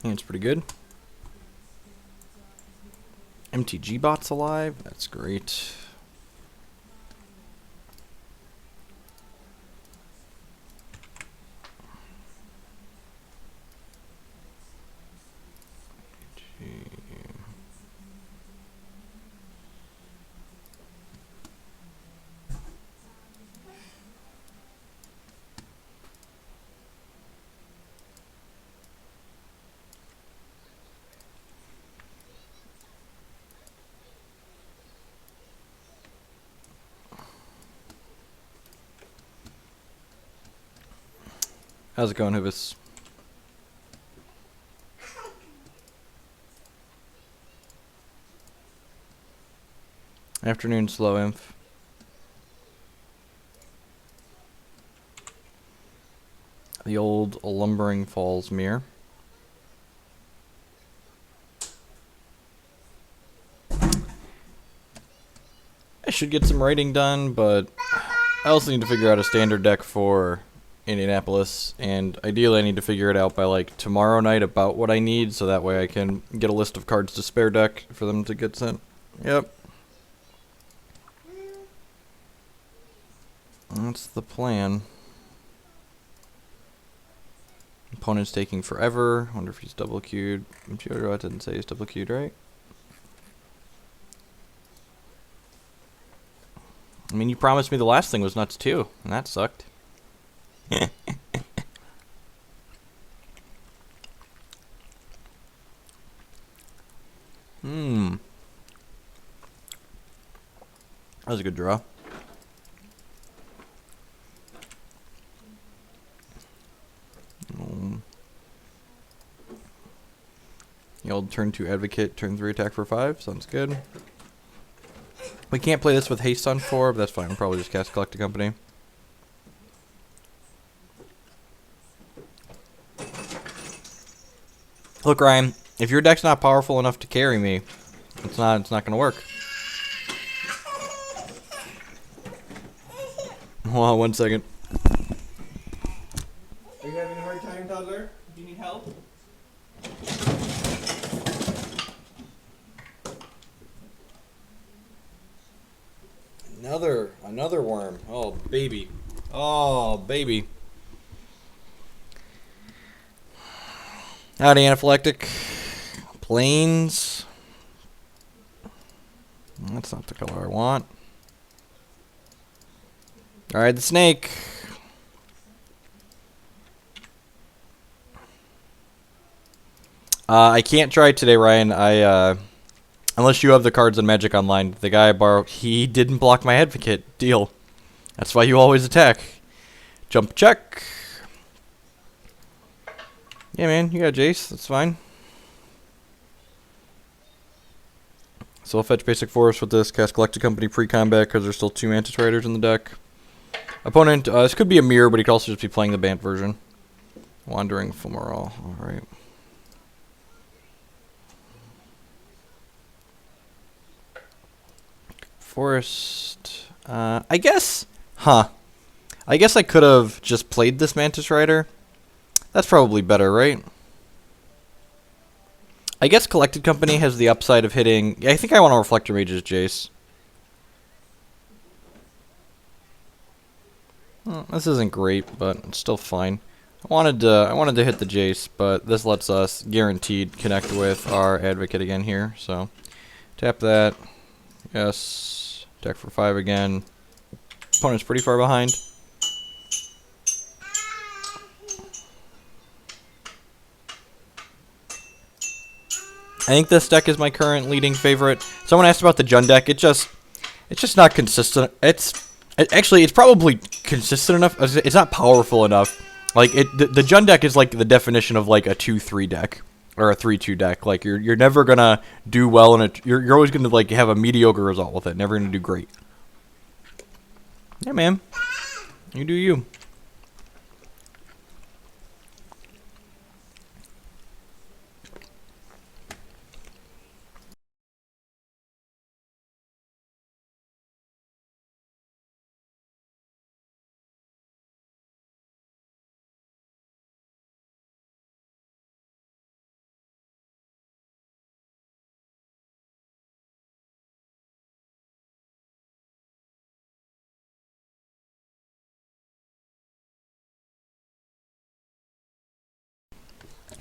And it's pretty good. MTG bot's alive. That's great. How's it going, Hubis? Afternoon, slow inf. The old Lumbering Falls mirror. I should get some writing done, but I also need to figure out a standard deck for Indianapolis, and ideally I need to figure it out by like tomorrow night about what I need, so that way I can get a list of cards to spare deck for them to get sent. Yep. That's the plan. Opponent's taking forever. Wonder if he's double queued. Jojo didn't say he's double queued, right? I mean, you promised me the last thing was nuts too, and that sucked. Hmm. That was a good draw. The old turn 2 advocate, turn 3 attack for 5. Sounds good. We can't play this with haste on 4, but that's fine. We'll probably just cast Collect a Company. Look, Ryan, if your deck's not powerful enough to carry me, it's not gonna work. Hold on 1 second. Are you having a hard time, toddler? Do you need help? Another worm. Oh, baby. Oh, baby. Howdy, anaphylactic. Plains. That's not the color I want. Alright, the snake. I can't try today, Ryan. Unless you have the cards in Magic Online. The guy I borrowed, he didn't block my advocate. Deal. That's why you always attack. Jump check. Yeah, man, you got Jace. That's fine. So I'll fetch Basic Forest with this. Cast Collect a Company pre-combat because there's still 2 Mantis Riders in the deck. Opponent, this could be a mirror, but he could also just be playing the Bant version. Wandering Fumarole. Alright. Forest. I guess. Huh. I guess I could have just played this Mantis Rider. That's probably better, right? I guess Collected Company has the upside of hitting. I think I want to Reflector Mage's Jace. Well, this isn't great, but it's still fine. I wanted to hit the Jace, but this lets us guaranteed connect with our Advocate again here. So tap that. Yes. Attack for 5 again. Opponent's pretty far behind. I think this deck is my current leading favorite. Someone asked about the Jund deck. It's just not consistent. Actually, it's probably consistent enough. It's not powerful enough. Like the Jund deck is like the definition of like a 2-3 deck or a 3-2 deck. Like you're never gonna do well in it. You're always gonna like have a mediocre result with it. Never gonna do great. Yeah, man. You do you.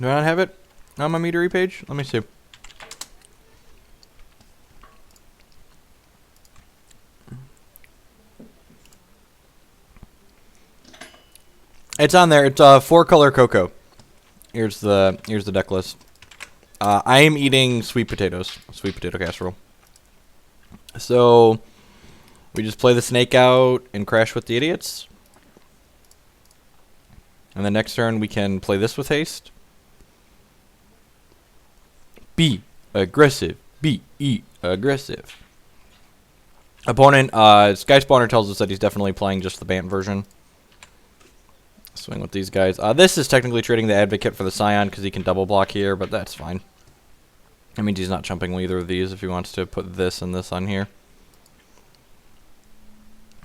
Do I not have it on my metery page? Let me see. It's on there. It's 4-color CoCo. Here's the deck list. I am eating sweet potatoes, sweet potato casserole. So we just play the snake out and crash with the idiots. And the next turn we can play this with haste. Be aggressive. Be aggressive. Opponent, Sky Spawner tells us that he's definitely playing just the Bant version. Swing with these guys. This is technically trading the Advocate for the Scion because he can double block here, but that's fine. That means he's not jumping either of these if he wants to put this and this on here.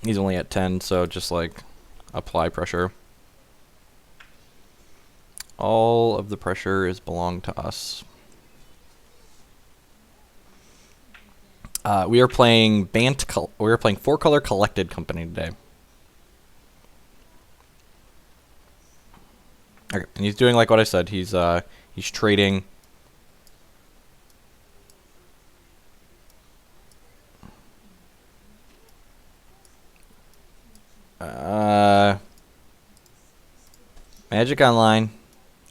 He's only at 10, so just like apply pressure. All of the pressure is belong to us. We are playing we are playing 4-color collected company today. Okay, and he's doing like what I said. He's trading. Magic Online.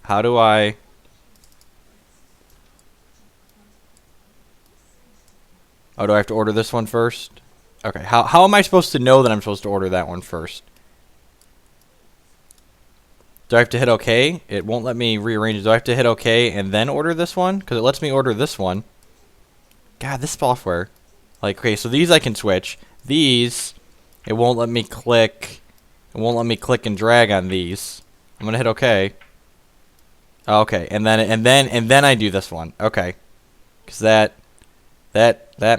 How do I? Oh, do I have to order this one first? Okay, how am I supposed to know that I'm supposed to order that one first? Do I have to hit OK? It won't let me rearrange it. Do I have to hit OK and then order this one? Because it lets me order this one. God, this software. Like, okay, so these I can switch. These, it won't let me click. It won't let me click and drag on these. I'm gonna hit OK. Okay, and then I do this one. Okay, because that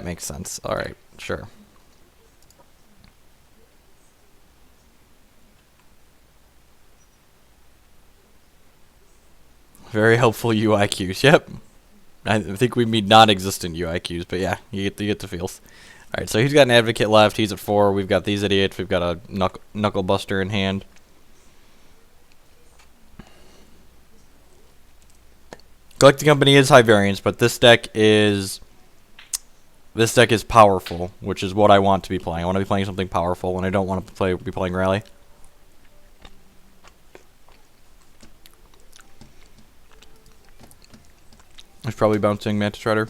makes sense. All right, sure. Very helpful UI cues. Yep. I think we mean non-existent UI cues, but yeah, you get the feels. All right, so he's got an Advocate left. He's at 4. We've got these idiots. We've got a Knuckle Buster in hand. Collecting Company is high variance, but this deck is powerful, which is what I want to be playing. I want to be playing something powerful, and I don't want to be playing Rally. He's probably bouncing Mantis Rider.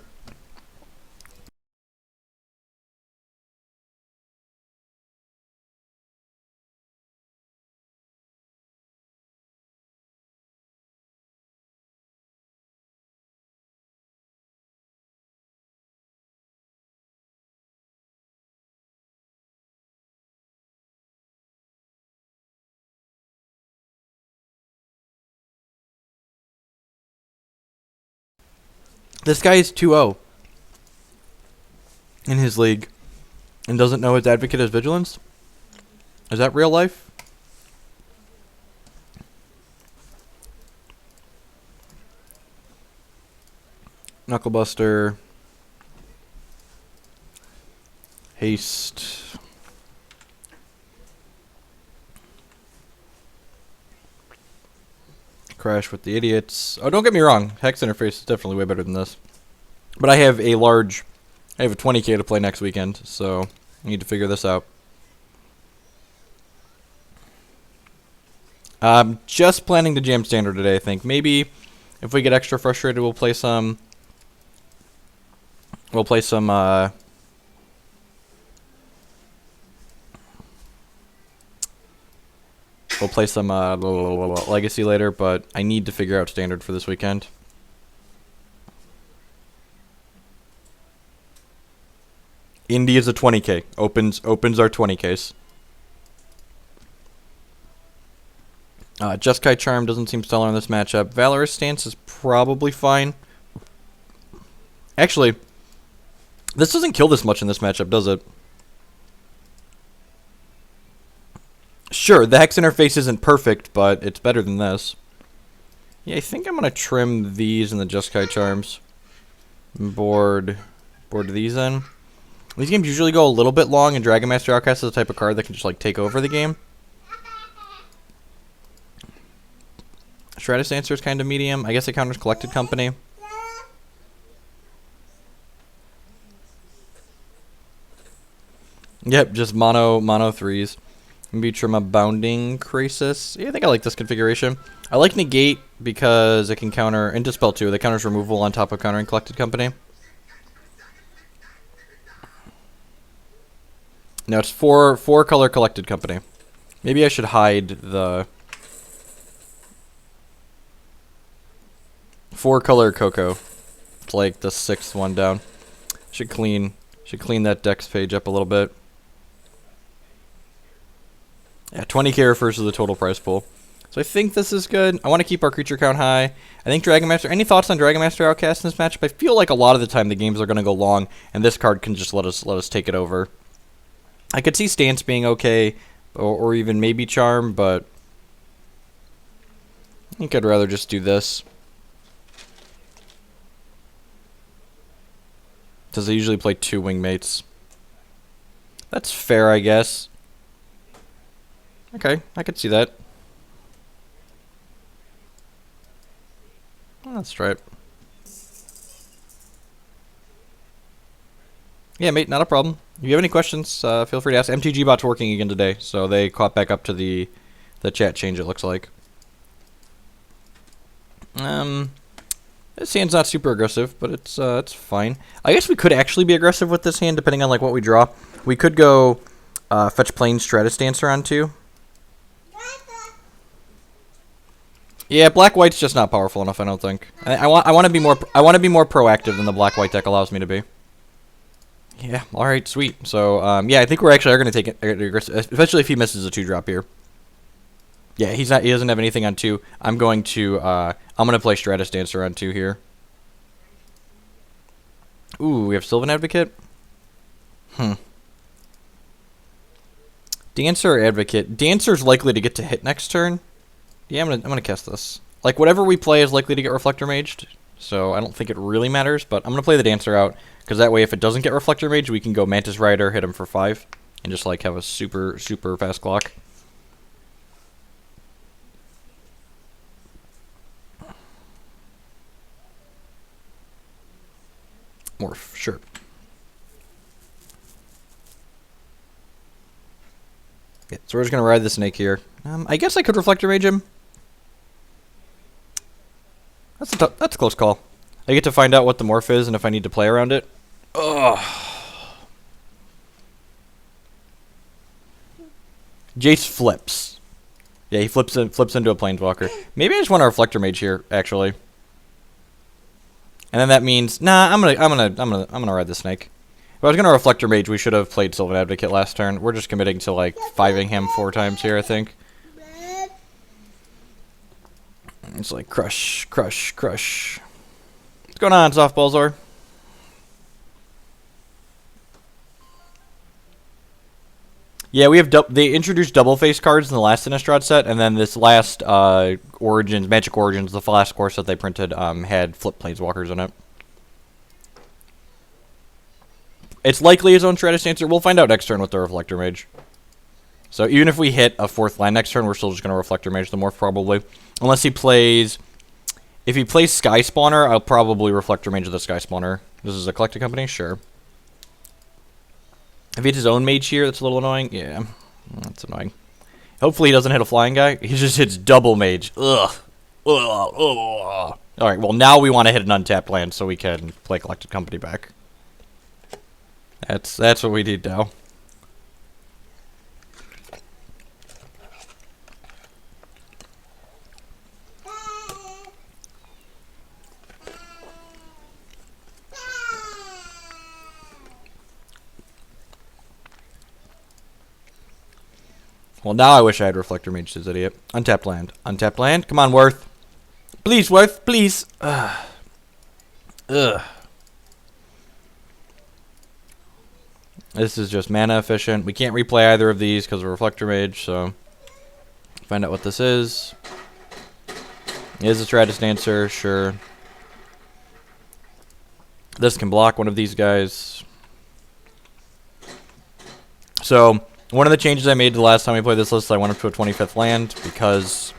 This guy is 2-0 in his league and doesn't know his Advocate has Vigilance? Is that real life? Knuckle Buster. Haste. Crash with the idiots. Oh, don't get me wrong. Hex interface is definitely way better than this. But I have a 20K to play next weekend, so I need to figure this out. Just planning to jam Standard today, I think. Maybe if we get extra frustrated, we'll play some... We'll play some Legacy later, but I need to figure out Standard for this weekend. Indy is a 20K. Opens our 20Ks. Jeskai Charm doesn't seem stellar in this matchup. Valorous Stance is probably fine. Actually, this doesn't kill this much in this matchup, does it? Sure, the Hex interface isn't perfect, but it's better than this. Yeah, I think I'm going to trim these and the Jeskai Charms. Board these in. These games usually go a little bit long, and Dragon Master Outcast is the type of card that can just like take over the game. Stratus Dancer is kind of medium. I guess it counters Collected Company. Yep, just mono threes. Maybe trim a Bounding Crisis. Yeah, I think I like this configuration. I like Negate because it can counter, and Dispel too, that counters removal on top of countering Collected Company. No, it's four color Collected Company. Maybe I should hide the 4 color CoCo. It's like the 6th one down. Should clean that dex page up a little bit. Yeah, 20k refers to the total prize pool. So I think this is good. I want to keep our creature count high. I think Dragon Master... Any thoughts on Dragon Master Outcast in this matchup? I feel like a lot of the time the games are going to go long, and this card can just let us take it over. I could see Stance being okay, or even maybe Charm, but I think I'd rather just do this. Because they usually play 2 Wingmates. That's fair, I guess. Okay, I could see that. Oh, that's right. Yeah, mate, not a problem. If you have any questions, feel free to ask. MTG bot's working again today, so they caught back up to the chat change, it looks like. This hand's not super aggressive, but it's fine. I guess we could actually be aggressive with this hand, depending on like what we draw. We could go fetch Plain Stratus Dancer on 2. Yeah, black-white's just not powerful enough, I don't think. I want to be more proactive than the black-white deck allows me to be. Yeah, all right, sweet. So yeah, I think we're actually going to take it aggressive, especially if he misses a 2-drop here. Yeah, he doesn't have anything on 2. I'm going to play Stratus Dancer on 2 here. Ooh, we have Sylvan Advocate. Dancer or Advocate? Dancer's likely to get to hit next turn. Yeah, I'm gonna cast this. Like whatever we play is likely to get Reflector Maged, so I don't think it really matters. But I'm gonna play the Dancer out because that way, if it doesn't get Reflector Maged, we can go Mantis Rider, hit him for 5, and just like have a super fast clock. Morph, sure. Yeah, so we're just gonna ride the snake here. I guess I could Reflector Mage him. That's a close call. I get to find out what the morph is and if I need to play around it. Ugh. Jace flips. Yeah, he flips into a Planeswalker. Maybe I just want a Reflector Mage here, actually. And then that means, nah, I'm gonna ride the snake. If I was gonna Reflector Mage, we should have played Sylvan Advocate last turn. We're just committing to like 5ing him 4 times here, I think. It's like crush. What's going on, Softball Zor? Yeah, we have they introduced double face cards in the last Innistrad set, and then this last Magic Origins, the last course that they printed, had flip Planeswalkers in it. It's likely his own Stratus Dancer. We'll find out next turn with the Reflector Mage. So even if we hit a 4th land next turn, we're still just going to Reflector Mage the morph probably. Unless he plays... If he plays Sky Spawner, I'll probably Reflector Mage the Sky Spawner. This is a Collected Company? Sure. If he hits his own Mage here, that's a little annoying. Yeah, that's annoying. Hopefully he doesn't hit a flying guy. He just hits double Mage. Ugh. Alright, well now we want to hit an untapped land so we can play Collected Company back. That's what we need now. Well, now I wish I had Reflector Mage, this idiot. Untapped land. Untapped land. Come on, Worth. Please, Worth. Please. Ugh. This is just mana efficient. We can't replay either of these because of Reflector Mage, so... Find out what this is. Is a Stratus Dancer? Sure. This can block one of these guys. So... One of the changes I made the last time we played this list, I went up to a 25th land because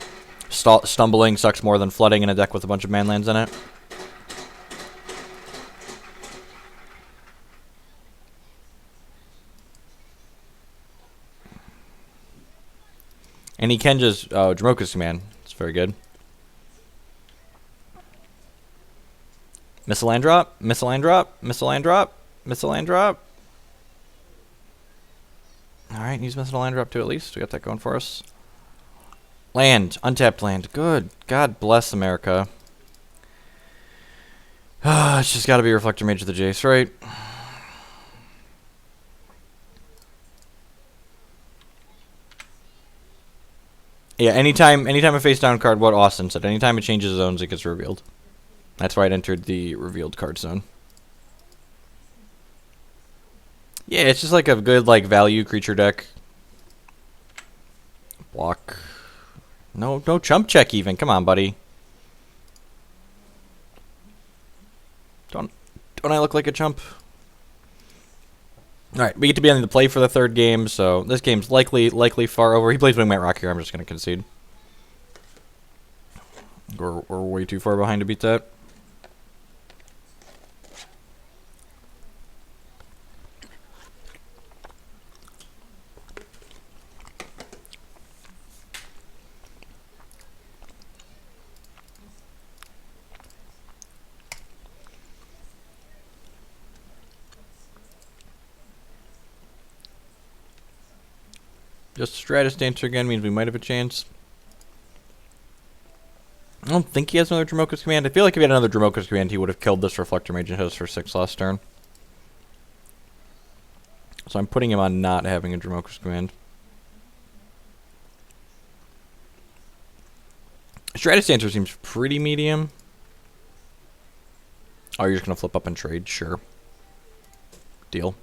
Stumbling sucks more than flooding in a deck with a bunch of manlands in it. And he can just Dromoka's Command. It's very good. Missile land drop, missile land drop, missile land drop, missile land drop. Alright, use missile land drop too at least. We got that going for us. Land, untapped land. Good. God bless America. It's just gotta be Reflector Mage of the Jace, right? Yeah, anytime a face down card, what Austin said, anytime it changes zones, it gets revealed. That's why it entered the revealed card zone. Yeah, it's just like a good like value creature deck. Block. No chump check even. Come on, buddy. Don't I look like a chump? Alright, we get to be on the play for the third game, so this game's likely far over. He plays Wingmate Rock here, I'm just gonna concede. We're way too far behind to beat that. Just Stratus Dancer again means we might have a chance. I don't think he has another Dromoka's Command. I feel like if he had another Dromoka's Command, he would have killed this Reflector Mage and hit us for 6 last turn. So I'm putting him on not having a Dromoka's Command. Stratus Dancer seems pretty medium. Oh, you're just going to flip up and trade? Sure. Deal.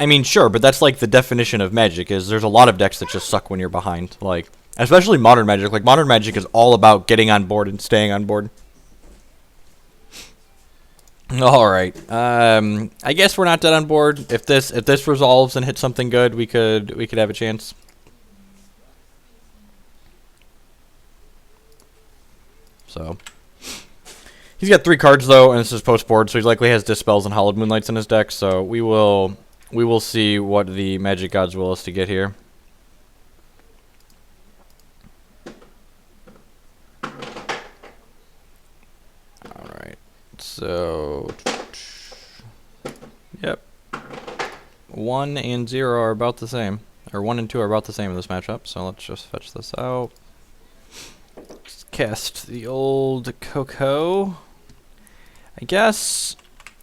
I mean, sure, but that's like the definition of Magic, is there's a lot of decks that just suck when you're behind. Like, especially Modern Magic. Like, Modern Magic is all about getting on board and staying on board. Alright. I guess we're not dead on board. If this resolves and hits something good, we could have a chance. So he's got 3 cards though, and this is post board, so he likely has Dispels and Hallowed Moonlights in his deck, so we will see what the Magic Gods will us to get here. Alright. So yep. 1 and 0 are about the same. Or 1 and 2 are about the same in this matchup, so let's just fetch this out. Let's cast the old CoCo. I guess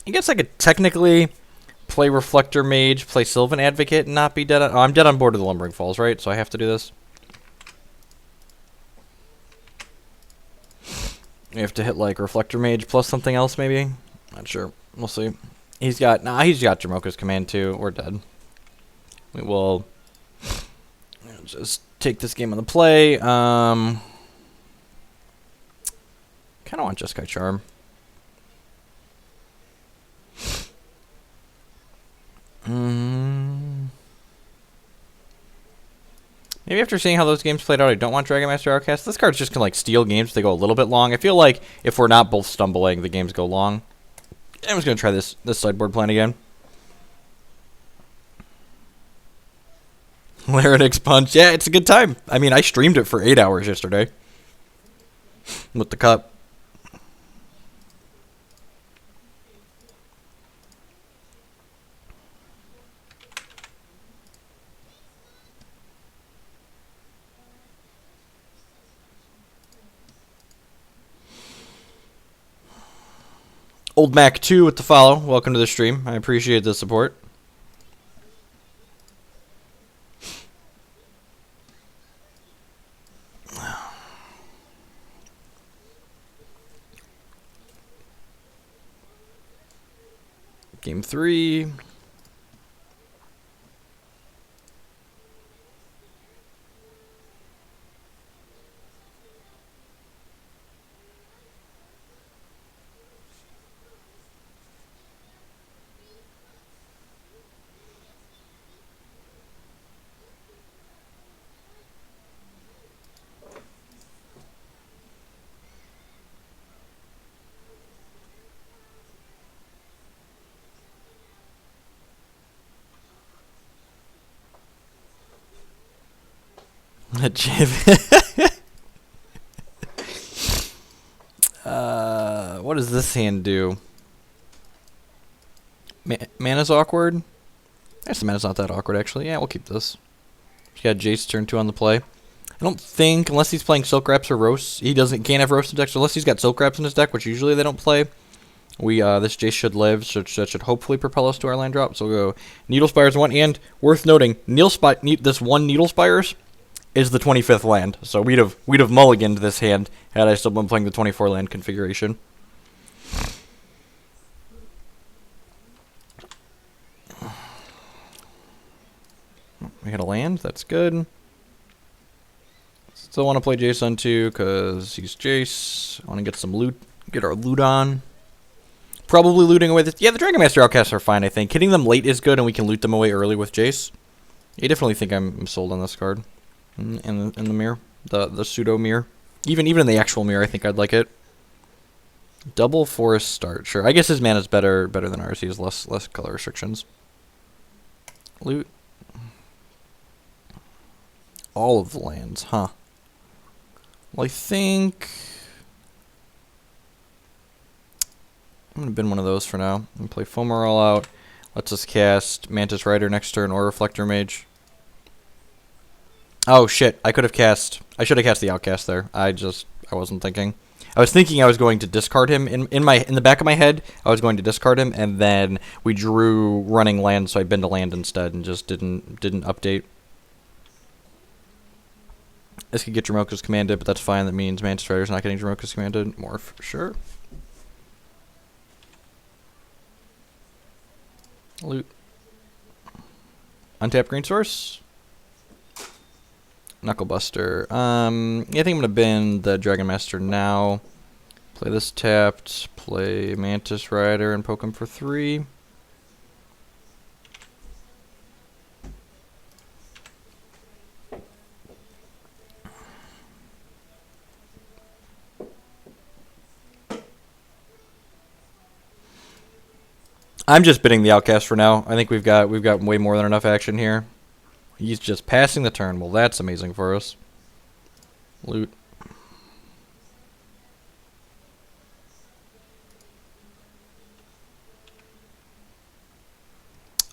I could technically play Reflector Mage, play Sylvan Advocate, and not be dead on... Oh, I'm dead on board of the Lumbering Falls, right? So I have to do this. We have to hit, like, Reflector Mage plus something else, maybe? Not sure. We'll see. He's got Dromoka's Command, too. We're dead. We will just take this game on the play. Kind of want Jeskai Charm. Maybe after seeing how those games played out, I don't want Dragon Master Outcast. This card's just gonna like steal games if they go a little bit long. I feel like if we're not both stumbling, the games go long. I'm just gonna try this sideboard plan again. Larynx Punch. Yeah, it's a good time. I mean, I streamed it for 8 hours yesterday with the cup. Old Mac 2 with the follow. Welcome to the stream. I appreciate the support. Game 3. What does this hand do? Mana's awkward? Actually, mana's not that awkward, actually. Yeah, we'll keep this. He's got Jace turn 2 on the play. I don't think, unless he's playing Silk Wraps or Roasts, can't have Roast in deck, so unless he's got Silk Wraps in his deck, which usually they don't play, this Jace should live, so that should hopefully propel us to our land drop. So we'll go Needle Spires 1, and worth noting, this one Needle Spires is the 25th land, so we'd have mulliganed this hand had I still been playing the 24 land configuration. We had a land, that's good. Still want to play Jace on 2 because he's Jace. I want to get some loot, get our loot on. Probably looting away this. Yeah, the Dragon Master Outcasts are fine, I think. Hitting them late is good, and we can loot them away early with Jace. I definitely think I'm sold on this card. In the mirror, the pseudo mirror. Even in the actual mirror, I think I'd like it. Double Forest Start, sure. I guess his mana's better than ours. He has less color restrictions. Loot. All of the lands, huh? Well, I think I'm going to bin one of those for now. I'm going to play Foamer all out. Let's us cast Mantis Rider next turn or Reflector Mage. Oh, shit. I should have cast the Outcast there. I wasn't thinking. I was thinking I was going to discard him. In the back of my head, I was going to discard him, and then we drew running land, so I binned a land instead and just didn't update. This could get Dromoka's commanded, but that's fine. That means Mantis Rider's not getting Dromoka's commanded. Morph, sure. Loot. Untap green source. Knucklebuster. Yeah, I think I'm gonna bin the Dragon Master now. Play this tapped. Play Mantis Rider and poke him for 3. I'm just bidding the Outcast for now. I think we've got way more than enough action here. He's just passing the turn. Well, that's amazing for us. Loot.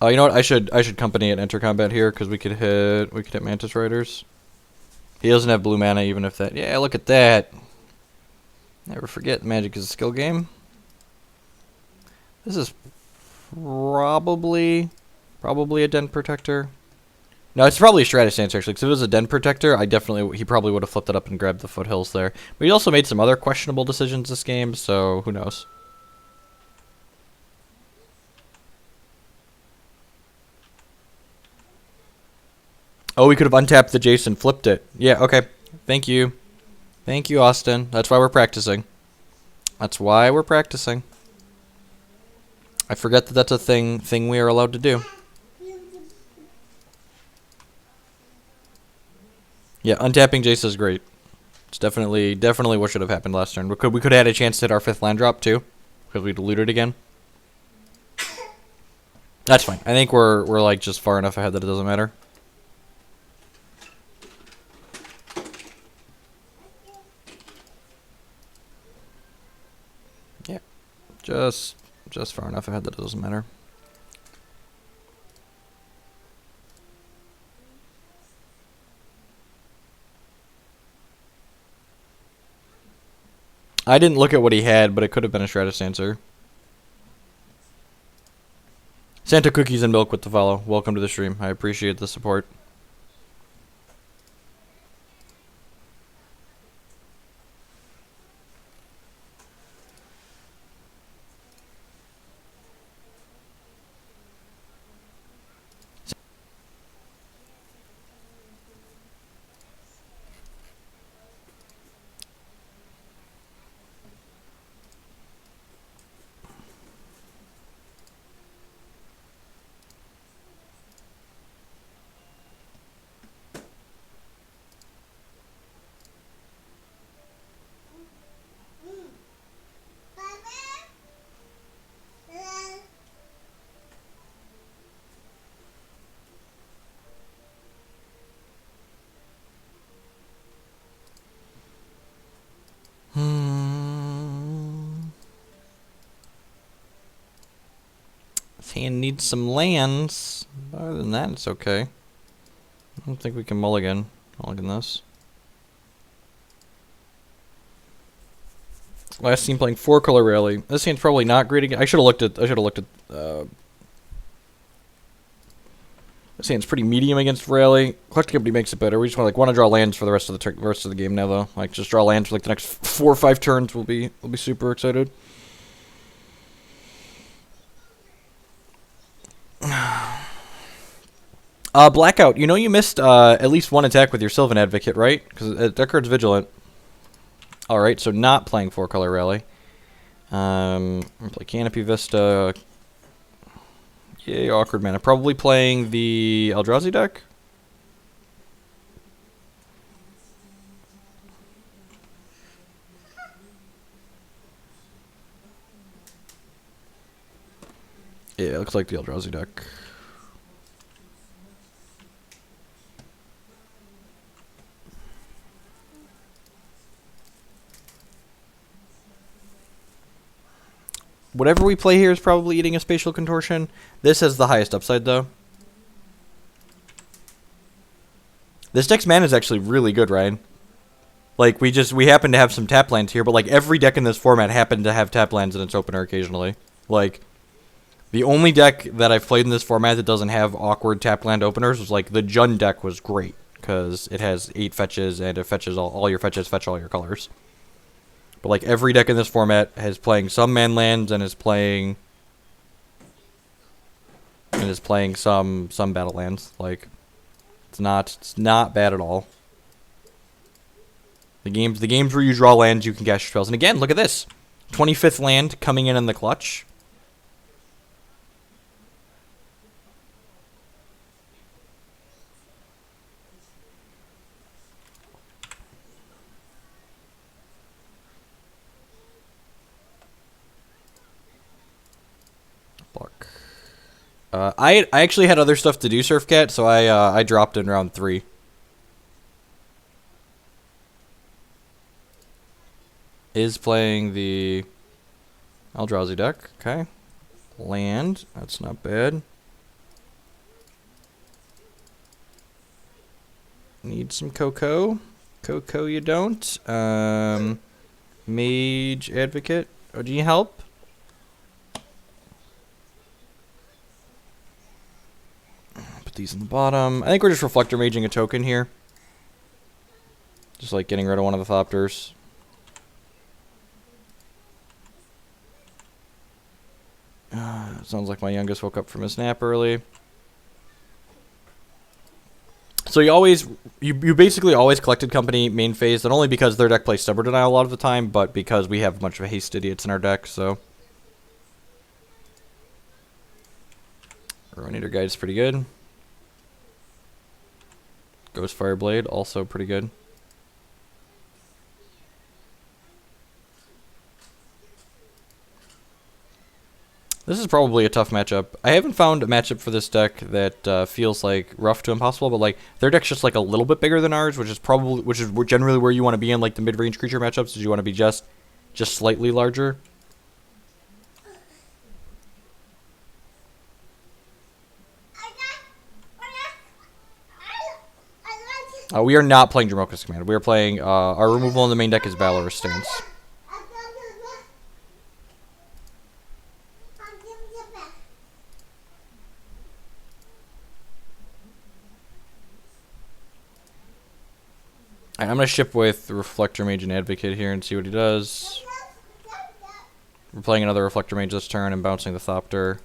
Oh, you know what? I should company at enter combat here because we could hit Mantis Riders. He doesn't have blue mana, even if that. Yeah, look at that. Never forget, Magic is a skill game. This is probably a Den Protector. No, it's probably a Stratus Dancer, actually, because if it was a Den Protector, he probably would have flipped it up and grabbed the Foothills there. But he also made some other questionable decisions this game, so who knows. Oh, we could have untapped the Jace and flipped it. Yeah, okay. Thank you. Thank you, Austin. That's why we're practicing. That's why we're practicing. I forget that that's a thing we are allowed to do. Yeah, untapping Jace is great. It's definitely what should have happened last turn. We could have had a chance to hit our 5th land drop too, because we looted again. That's fine. I think we're like just far enough ahead that it doesn't matter. Yeah, just far enough ahead that it doesn't matter. I didn't look at what he had, but it could have been a Stratus Dancer. Santa Cookies and Milk with the follow. Welcome to the stream. I appreciate the support. hand needs some lands. Other than that, it's okay. I don't think we can mulligan this. Last team playing 4-color rally. This hand's probably not great again. I should have looked at. This hand's pretty medium against rally. Collectivity makes it better. We just want to draw lands for the rest of the game now, though. Like just draw lands for like the next 4 or 5 turns. We'll be super excited. Blackout. You know you missed at least one attack with your Sylvan Advocate, right? Because that card's vigilant. All right, so not playing 4-color rally. Play Canopy Vista. Yay, awkward mana. Probably playing the Eldrazi deck. Yeah, it looks like the Eldrazi deck. Whatever we play here is probably eating a Spatial Contortion. This has the highest upside, though. This deck's mana is actually really good, Ryan. Like, we happen to have some tap lands here, but, like, every deck in this format happened to have tap lands in its opener occasionally. Like, the only deck that I've played in this format that doesn't have awkward tap land openers was, like, the Jund deck was great, because it has 8 fetches, and it fetches all your fetches fetch all your colors. But like every deck in this format is playing some man lands and is playing some battle lands. Like it's not bad at all. The games where you draw lands, you can cast your spells. And again, look at this. 25th land coming in the clutch. I actually had other stuff to do, Surfcat, so I dropped in round 3. Is playing the Eldrazi deck. Okay. Land. That's not bad. Need some CoCo. CoCo you don't. Mage Advocate. Oh, do you help? These in the bottom. I think we're just Reflector Maging a token here. Just like getting rid of one of the Thopters. Sounds like my youngest woke up from his nap early. So you basically always collected company main phase, not only because their deck plays Stubborn Denial a lot of the time, but because we have a bunch of haste idiots in our deck, so. Ruinator Guide's pretty good. Ghost Fireblade, also pretty good. This is probably a tough matchup. I haven't found a matchup for this deck that feels like rough to impossible, but like their deck's just like a little bit bigger than ours, which is generally where you want to be in like the mid-range creature matchups. Is you want to be just slightly larger. We are not playing Dromoka's Command. We are playing, our removal in the main deck is Valorous Stance. Alright, I'm going to ship with Reflector Mage and Advocate here and see what he does. We're playing another Reflector Mage this turn and bouncing the Thopter.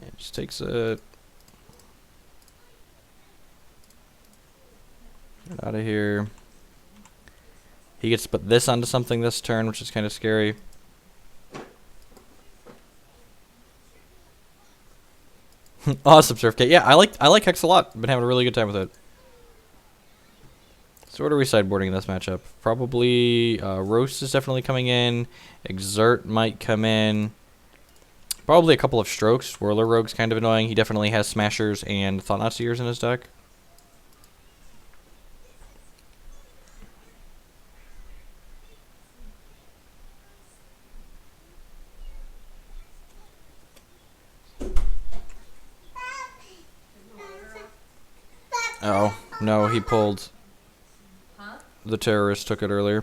It just takes it. Get out of here. He gets to put this onto something this turn, which is kind of scary. Awesome, Surfcat. Yeah, I like Hex a lot. Been having a really good time with it. So what are we sideboarding in this matchup? Probably Roast is definitely coming in. Exert might come in. Probably a couple of Strokes. Whirler Rogue's kind of annoying. He definitely has Smashers and Thought-Knot Seers in his deck. Oh, no, he pulled. Huh? The terrorist took it earlier.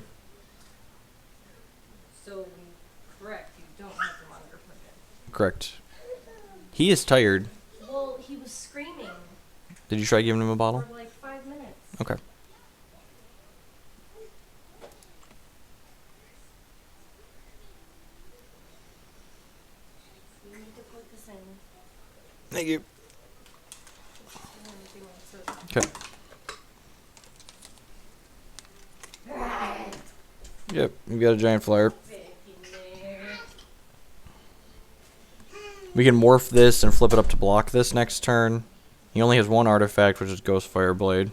So, correct, you don't have the monitor plugged in. Correct. He is tired. Well, he was screaming Did you try giving him a bottle? for like 5 minutes. Okay. You need to plug this in. Thank you. Okay. Yep, you got a giant flare. We can morph this and flip it up to block this next turn. He only has one artifact, which is Ghost Fireblade.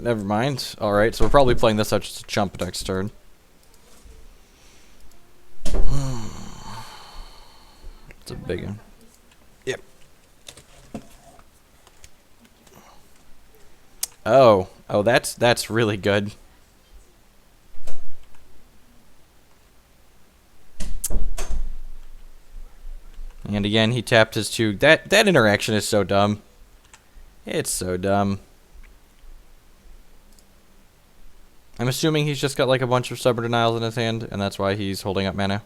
Never mind. Alright, so we're probably playing this out just to chump next turn. It's a big one. Yep. Oh, that's really good. And again, he tapped his 2. That interaction is so dumb. It's so dumb. I'm assuming he's just got like a bunch of stubborn denials in his hand, and that's why he's holding up mana.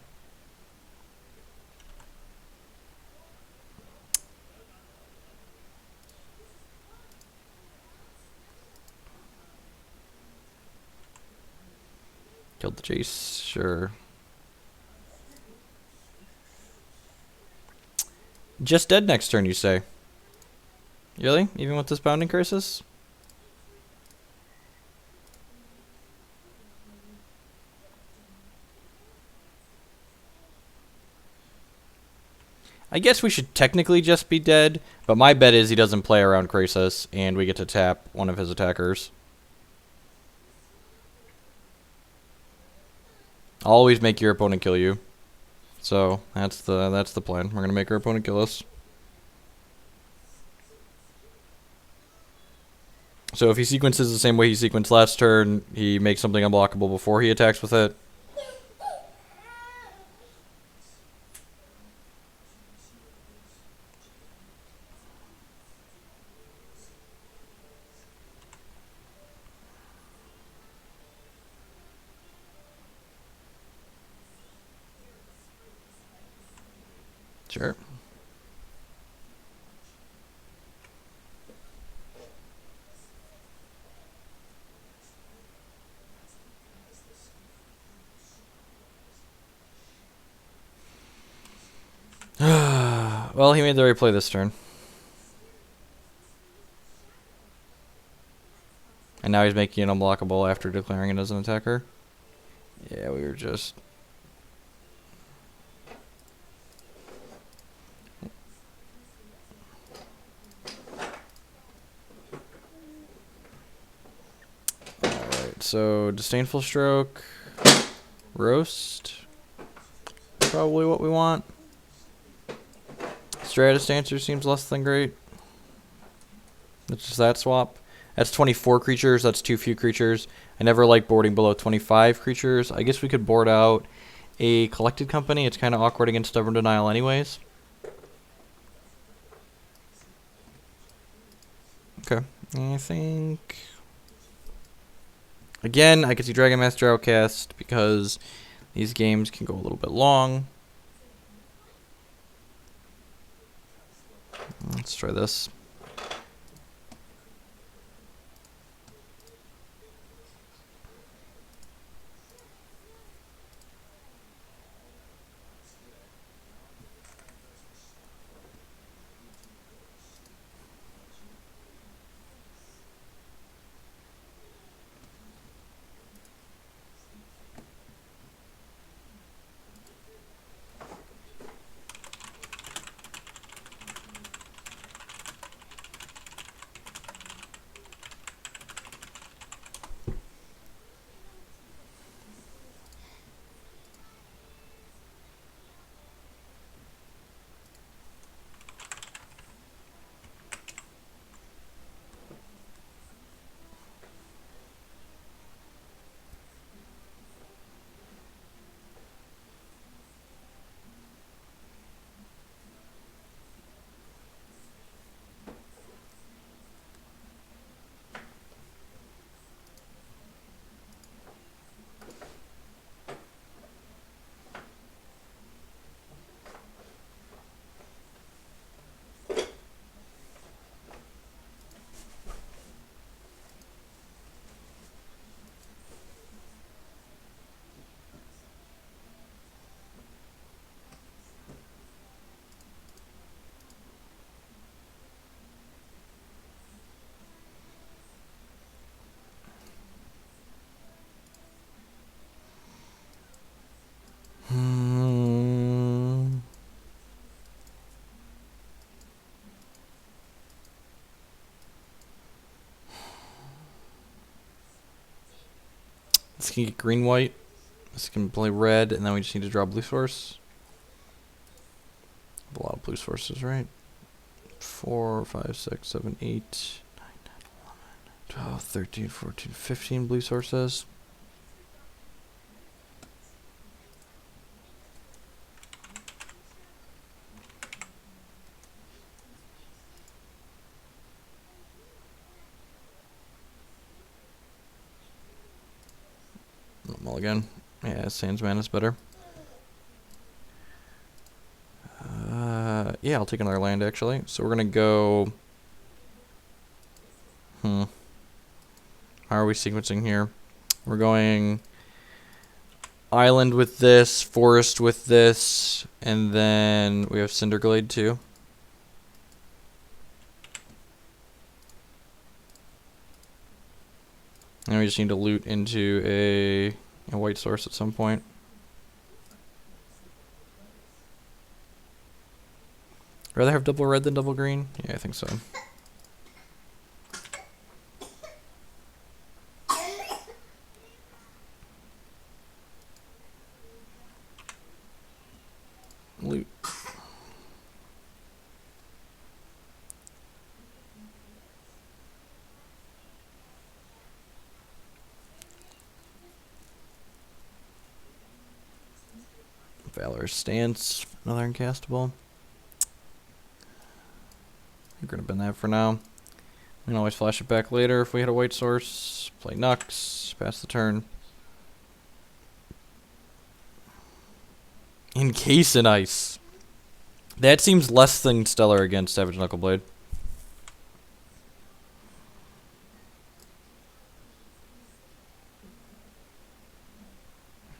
Killed the Jace, sure. Just dead next turn, you say? Really? Even with this Bounding Curses? I guess we should technically just be dead, but my bet is he doesn't play around Krasis, and we get to tap one of his attackers. Always make your opponent kill you. So that's the plan. We're gonna make our opponent kill us. So if he sequences the same way he sequenced last turn, he makes something unblockable before he attacks with it. Sure. Well, he made the right play this turn. And now he's making it unblockable after declaring it as an attacker. Yeah, we were just... Alright, so Disdainful Stroke, Roast, probably what we want. Stratus Dancer seems less than great. It's just that swap. That's 24 creatures, that's too few creatures. I never like boarding below 25 creatures. I guess we could board out a Collected Company. It's kind of awkward against Stubborn Denial anyways. Okay, I think... Again, I could see Dragon Master Outcast because these games can go a little bit long. Let's try this. This can get green white. This can play red, and then we just need to draw blue source. A lot of blue sources, right? 4, 5, 6, 7, 8, 9, 10, 11, 12, 13, 14, 15 blue sources. Mulligan. Yeah, Sandsman is better. Yeah, I'll take another land, actually. So we're going to go... How are we sequencing here? We're going... Island with this, Forest with this, and then we have Cinderglade, too. And we just need to loot into a white source at some point. Rather have double red than double green? Yeah, I think so. Loot. Valor's Stance, another uncastable. We're gonna bend that for now. We can always flash it back later if we hit a white source. Play Nux, pass the turn. Encase in Ice. That seems less than stellar against Savage Knuckleblade.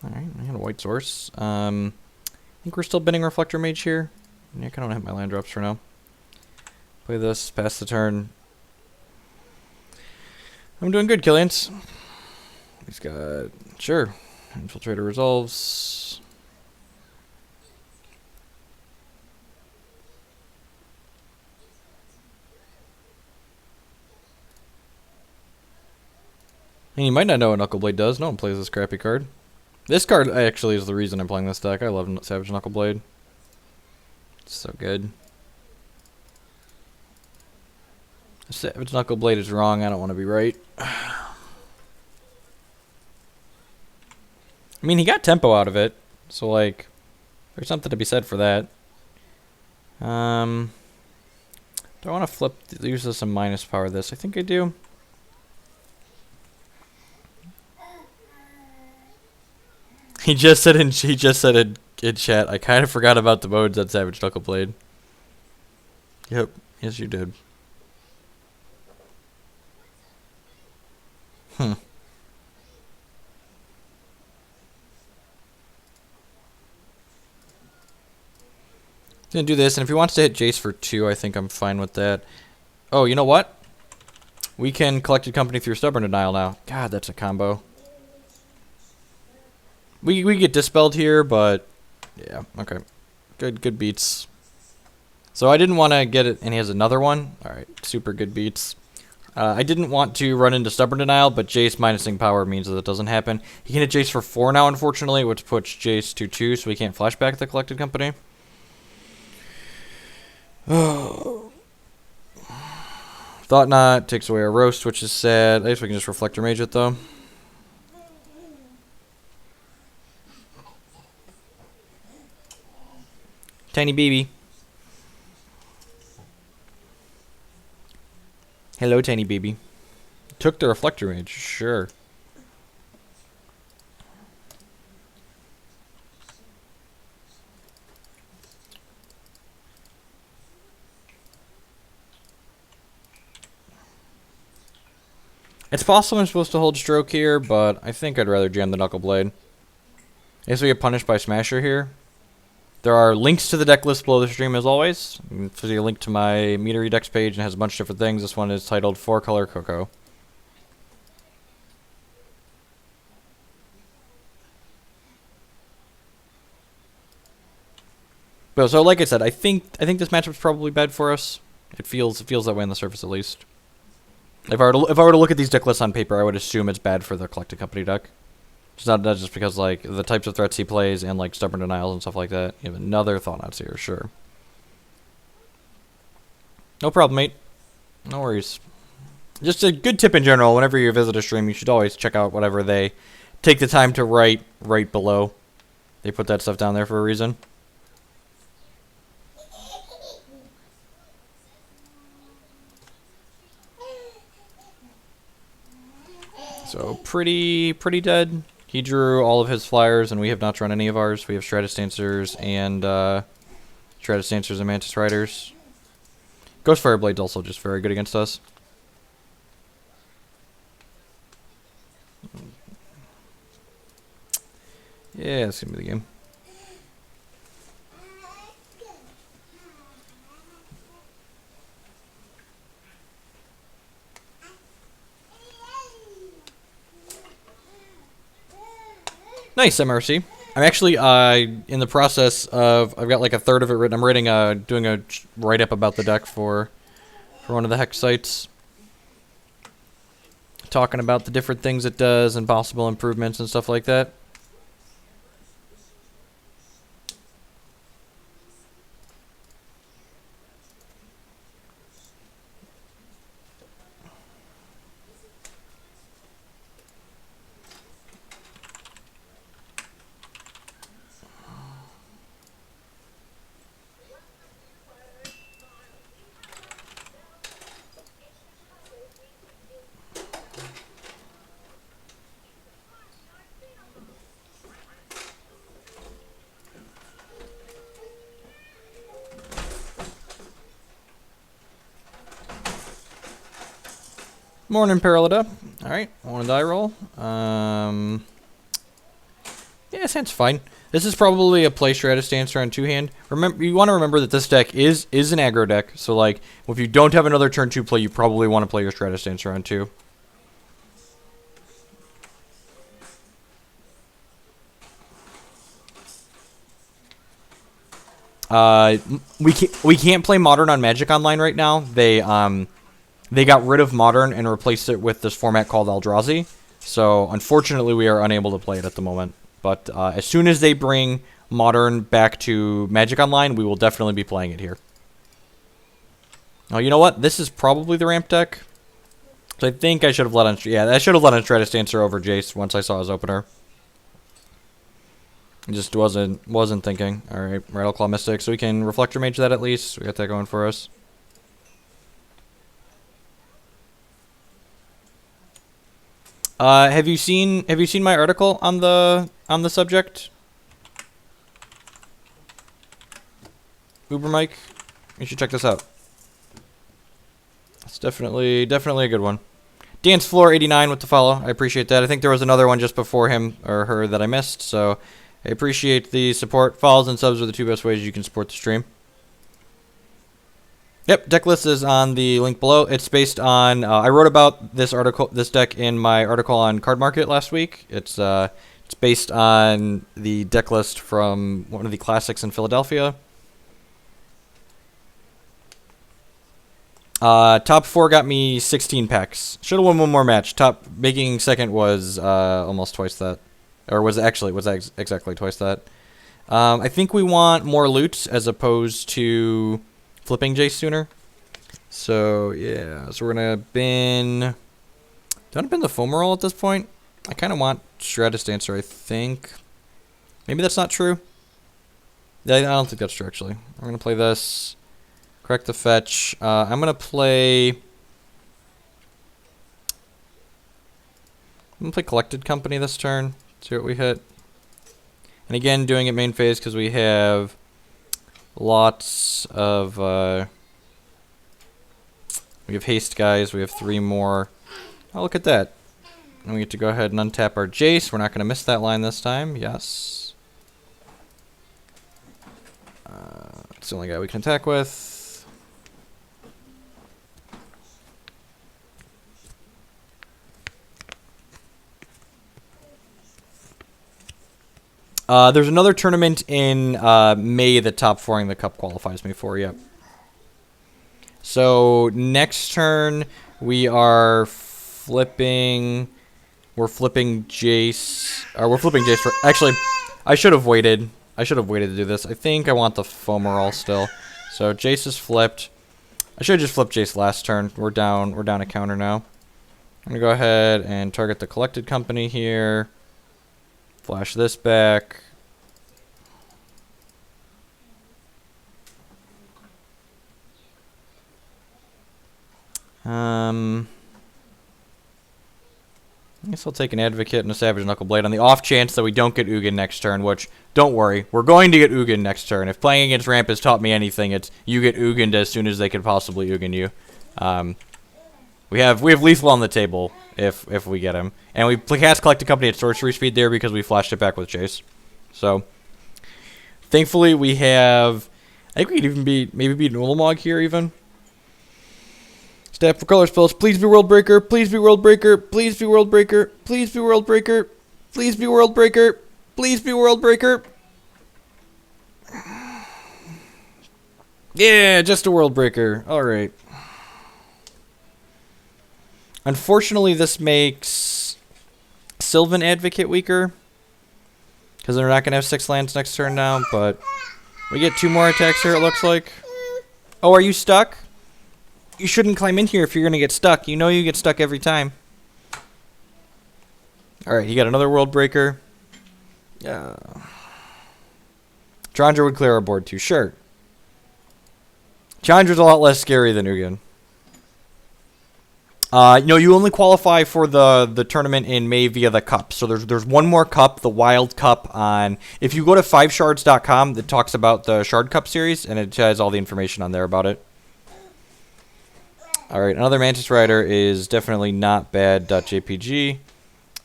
Alright, I had a white source. I think we're still bending Reflector Mage here. Yeah, I kind of want to hit my land drops for now. Play this, pass the turn. I'm doing good, Killians. He's got... Sure. Infiltrator resolves. And you might not know what Knuckleblade does. No one plays this crappy card. This card actually is the reason I'm playing this deck. I love Savage Knuckleblade. It's so good. If Savage Knuckleblade is wrong, I don't want to be right. I mean, he got tempo out of it. So, like, there's something to be said for that. Do I want to use this and minus power this? I think I do. He just said in chat, I kind of forgot about the modes on Savage Knuckleblade. Yep, yes you did. Gonna do this, and if he wants to hit Jace for 2, I think I'm fine with that. Oh, you know what? We can Collected Company through Stubborn Denial now. God, that's a combo. We get dispelled here, but yeah, okay. Good beats. So I didn't want to get it, and he has another one. Alright, super good beats. I didn't want to run into Stubborn Denial, but Jace minusing power means that it doesn't happen. He can hit Jace for 4 now, unfortunately, which puts Jace to 2, so we can't flashback the Collected Company. Thought Not takes away our roast, which is sad. I guess we can just Reflector Mage it, though. Tiny baby. Hello, tiny baby. Took the Reflector Mage, sure. It's possible I'm supposed to hold Stroke here, but I think I'd rather jam the Knuckleblade. I guess we get punished by Smasher here. There are links to the deck list below the stream, as always. You can see a link to my Metery Decks page and has a bunch of different things. This one is titled 4-Color CoCo. But so, like I said, I think this matchup's probably bad for us. It feels that way on the surface, at least. If I were to look at these deck lists on paper, I would assume it's bad for the Collected Company deck. It's not just because, like, the types of threats he plays and, like, stubborn denials and stuff like that. You have another Thought Seer, sure. No problem, mate. No worries. Just a good tip in general, whenever you visit a stream, you should always check out whatever they take the time to write right below. They put that stuff down there for a reason. So, pretty dead. He drew all of his flyers, and we have not drawn any of ours. We have Stratus Dancers and Mantis Riders. Ghost Fireblade's also just very good against us. Yeah, that's gonna be the game. Nice, MRC. I'm actually in the process of, I've got like a third of it written. I'm writing doing a write-up about the deck for one of the Hex sites. Talking about the different things it does and possible improvements and stuff like that. Morning, Paralida. Alright, one die roll. Yeah, sounds fine. This is probably a play Stratus Dancer on two-hand. Remember, you want to remember that this deck is an aggro deck, so like, if you don't have another turn 2 play, you probably want to play your Stratus Dancer on 2. We can't play Modern on Magic Online right now. They got rid of Modern and replaced it with this format called Eldrazi. So, unfortunately, we are unable to play it at the moment. But as soon as they bring Modern back to Magic Online, we will definitely be playing it here. Oh, you know what? This is probably the ramp deck. So I think I should have let on... Yeah, I should have let on Stratus Dancer over Jace once I saw his opener. I just wasn't thinking. Alright, Rattleclaw Mystic. So we can Reflector Mage that at least. We got that going for us. Have you seen my article on the subject? Uber Mike, you should check this out. It's definitely a good one. Dance Floor 89 with the follow. I appreciate that. I think there was another one just before him or her that I missed, so I appreciate the support. Follows and subs are the two best ways you can support the stream. Yep, deck list is on the link below. It's based on I wrote about this deck in my article on Card Market last week. It's based on the deck list from one of the classics in Philadelphia. Top 4 got me 16 packs. Should have won one more match. Making second was almost twice that, or was exactly twice that. I think we want more loot as opposed to flipping Jace sooner. So yeah, so we're gonna bin. Do I want to bin the foam roll at this point? I kind of want Stratus Dancer. I think maybe that's not true. Yeah, I don't think that's true actually. We're gonna play this. Correct the fetch. I'm gonna play Collected Company this turn. See what we hit. And again, doing it main phase because we have lots of we have haste guys. We have 3 more. Oh, look at that. And we get to go ahead and untap our Jace. We're not going to miss that line this time. Yes. It's the only guy we can attack with. There's another tournament in May that top 4ing the cup qualifies me for, yep. So next turn we are flipping we're flipping Jace. Or we're flipping Jace for... Actually, I should have waited. I should have waited to do this. I think I want the Fomerall still. So Jace is flipped. I should have just flipped Jace last turn. We're down a counter now. I'm going to go ahead and target the collected company here. Flash this back. I guess I'll take an Advocate and a Savage Knuckleblade on the off chance that we don't get Ugin next turn, which, don't worry, we're going to get Ugin next turn. If playing against Ramp has taught me anything, it's you get Ugined as soon as they can possibly Ugin you. We have lethal on the table if we get him. And we cast Collected Company at sorcery speed there because we flashed it back with Chase. So, thankfully we have... I think we could even maybe beat Ulamog here even. Step for color spells. Please be World Breaker. Please be World Breaker. Please be World Breaker. Please be World Breaker. Please be World Breaker. Please be World Breaker. Yeah, just a World Breaker. Alright. Unfortunately, this makes Sylvan Advocate weaker. Because they're not going to have 6 lands next turn now, but we get 2 more attacks here, it looks like. Oh, are you stuck? You shouldn't climb in here if you're going to get stuck. You know you get stuck every time. Alright, he got another World Breaker. Chandra would clear our board too, sure. Chandra's a lot less scary than Ugin. No, you only qualify for the tournament in May via the cup. So there's one more cup, the Wild Cup, on... If you go to 5shards.com, it talks about the Shard Cup series, and it has all the information on there about it. Alright, another Mantis Rider is definitely not bad. .jpg.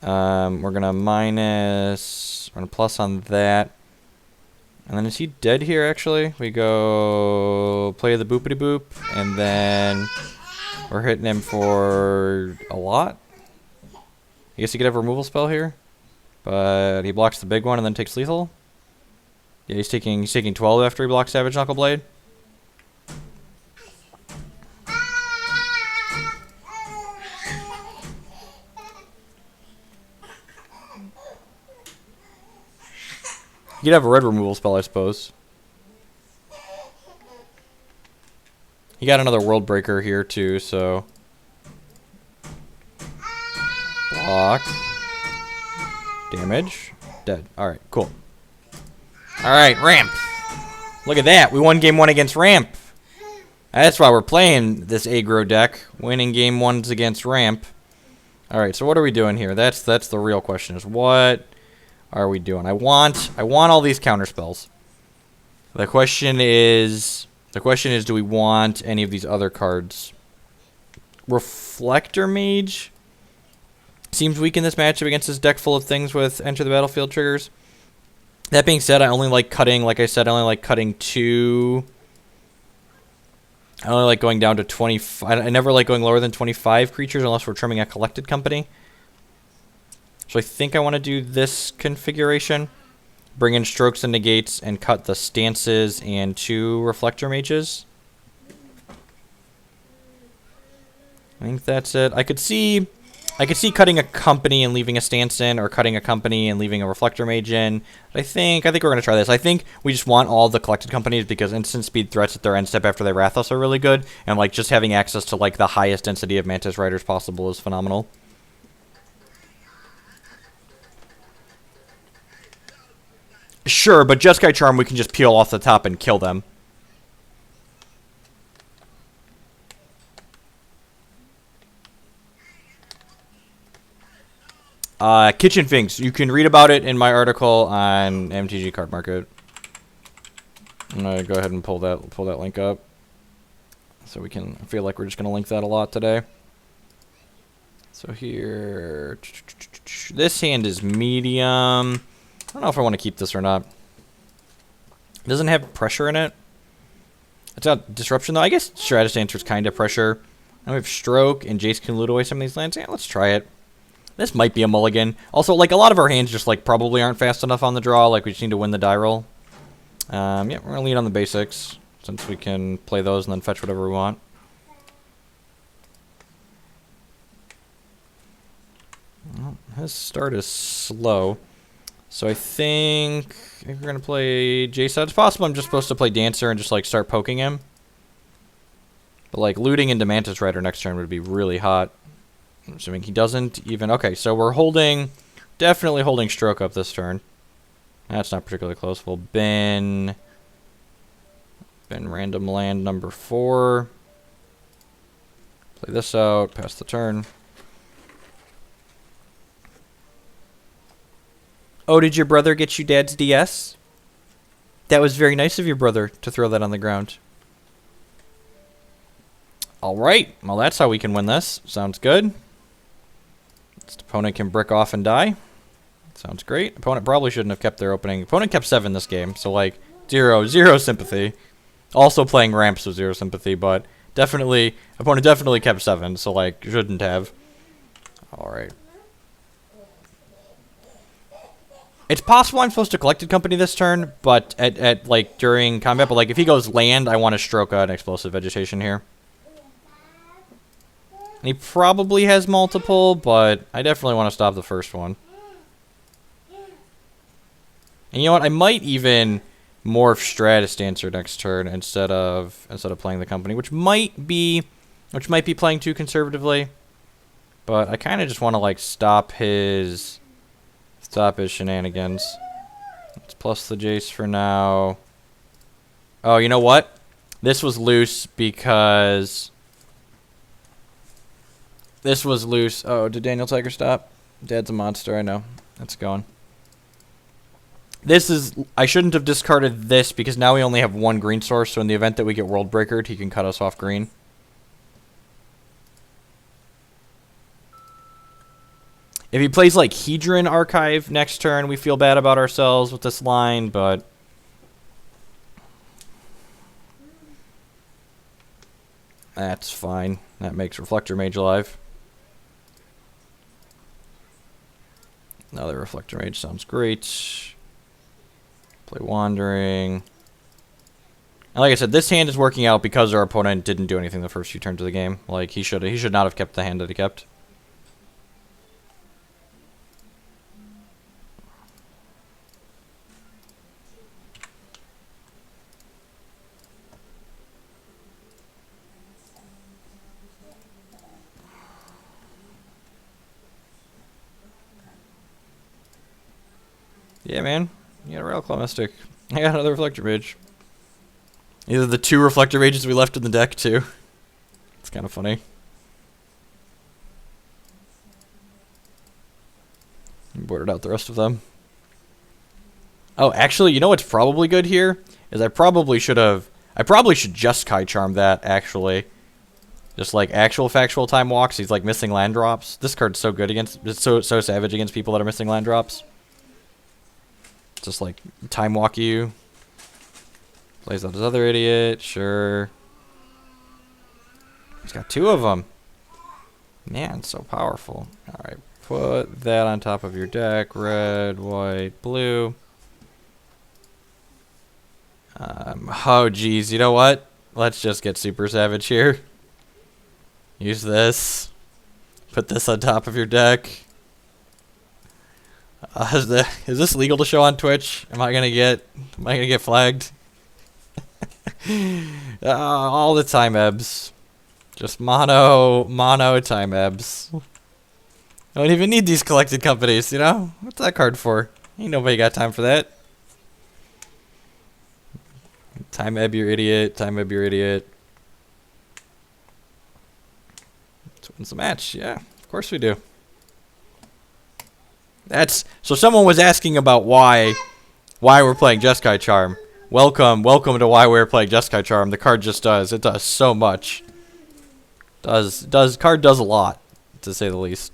We're gonna minus... We're gonna plus on that. And then is he dead here, actually? We go... Play the boopity boop, and then... We're hitting him for a lot. I guess he could have a removal spell here. But he blocks the big one and then takes lethal. Yeah, he's taking 12 after he blocks Savage Knuckleblade. You could have a red removal spell, I suppose. He got another World Breaker here, too, so... Block. Damage. Dead. Alright, cool. Alright, Ramp. Look at that. We won game 1 against Ramp. That's why we're playing this aggro deck. Winning game 1s against Ramp. Alright, so what are we doing here? That's the real question, is what are we doing? I want all these counter spells. The question is, do we want any of these other cards? Reflector Mage seems weak in this matchup against this deck full of things with Enter the Battlefield triggers. That being said, I only like cutting, like I said, I only like cutting 2. I only like going down to 25. I never like going lower than 25 creatures unless we're trimming a collected company. So I think I want to do this configuration. Bring in Strokes and Negates and cut the Stances and 2 Reflector Mages. I think that's it. I could see cutting a company and leaving a stance in, or cutting a company and leaving a Reflector Mage in. But I think we're gonna try this. I think we just want all the collected companies because instant speed threats at their end step after they wrath us are really good, and like just having access to like the highest density of Mantis Riders possible is phenomenal. Sure, but Jeskai Charm we can just peel off the top and kill them. Kitchen Finks. You can read about it in my article on MTG Card Market. I'm gonna go ahead and pull that link up, so we can. I feel like we're just gonna link that a lot today. So here, this hand is medium. I don't know if I want to keep this or not. It doesn't have pressure in it. It's got disruption though. I guess Stratus Dancer is kind of pressure. Now we have Stroke and Jace can loot away some of these lands. Yeah, let's try it. This might be a mulligan. Also, like, a lot of our hands just, like, probably aren't fast enough on the draw. Like, we just need to win the die roll. Yeah, we're going to lead on the basics, since we can play those and then fetch whatever we want. Well, his start is slow. So I think we're going to play Jason. It's possible I'm just supposed to play Dancer and just, like, start poking him. But, like, looting into Mantis Rider next turn would be really hot. I'm assuming he doesn't even... Okay, so we're holding... Definitely holding Stroke up this turn. That's not particularly close. We'll bin random land number 4. Play this out. Pass the turn. Oh, did your brother get you Dad's DS? That was very nice of your brother to throw that on the ground. Alright, well that's how we can win this. Sounds good. This opponent can brick off and die. Sounds great. Opponent probably shouldn't have kept their opening. Opponent kept 7 this game, so like, zero sympathy. Also playing ramps with 0 sympathy, but definitely, opponent definitely kept 7, so like, shouldn't have. Alright. It's possible I'm supposed to Collected Company this turn, but at like, during combat, but like, if he goes land, I want to stroke an Explosive Vegetation here. And he probably has multiple, but I definitely want to stop the first one. And you know what? I might even morph Stratus Dancer next turn instead of playing the company, which might be playing too conservatively. But I kind of just want to like stop his shenanigans. Let's plus the Jace for now. Oh, you know what? This was loose because this was loose. Oh, did Daniel Tiger stop? Dad's a monster, I know. It's going. This is... I shouldn't have discarded this because now we only have 1 green source, so in the event that we get World Breakered, he can cut us off green. If he plays like Hedron Archive next turn, we feel bad about ourselves with this line, but... That's fine. That makes Reflector Mage alive. Another Reflector Mage sounds great. Play Wandering. And like I said, this hand is working out because our opponent didn't do anything the first few turns of the game. Like, he should not have kept the hand that he kept. Yeah, man. You got a Railclaw Mystic. I got another Reflector Mage. Either the 2 Reflector Mages we left in the deck, too. It's kind of funny. Boarded out the rest of them. Oh, actually, you know what's probably good here? Is I probably should just Kai Charm that, actually. Just like actual factual time walks. He's like missing land drops. This card's so good against... It's so savage against people that are missing land drops. Just like time walk you. Plays out his other idiot. Sure. He's got 2 of them. Man, so powerful. Alright, put that on top of your deck. Red, white, blue. Oh, geez. You know what? Let's just get super savage here. Use this. Put this on top of your deck. Is this legal to show on Twitch? Am I gonna get flagged? All the time ebbs. Just mono time ebbs. I don't even need these Collected Companies, you know? What's that card for? Ain't nobody got time for that. Time ebb your idiot, time ebb your idiot. Let's win the match, yeah. Of course we do. So someone was asking about why we're playing Jeskai Charm. Welcome to why we're playing Jeskai Charm. The card just does. It does so much. Card does a lot, to say the least.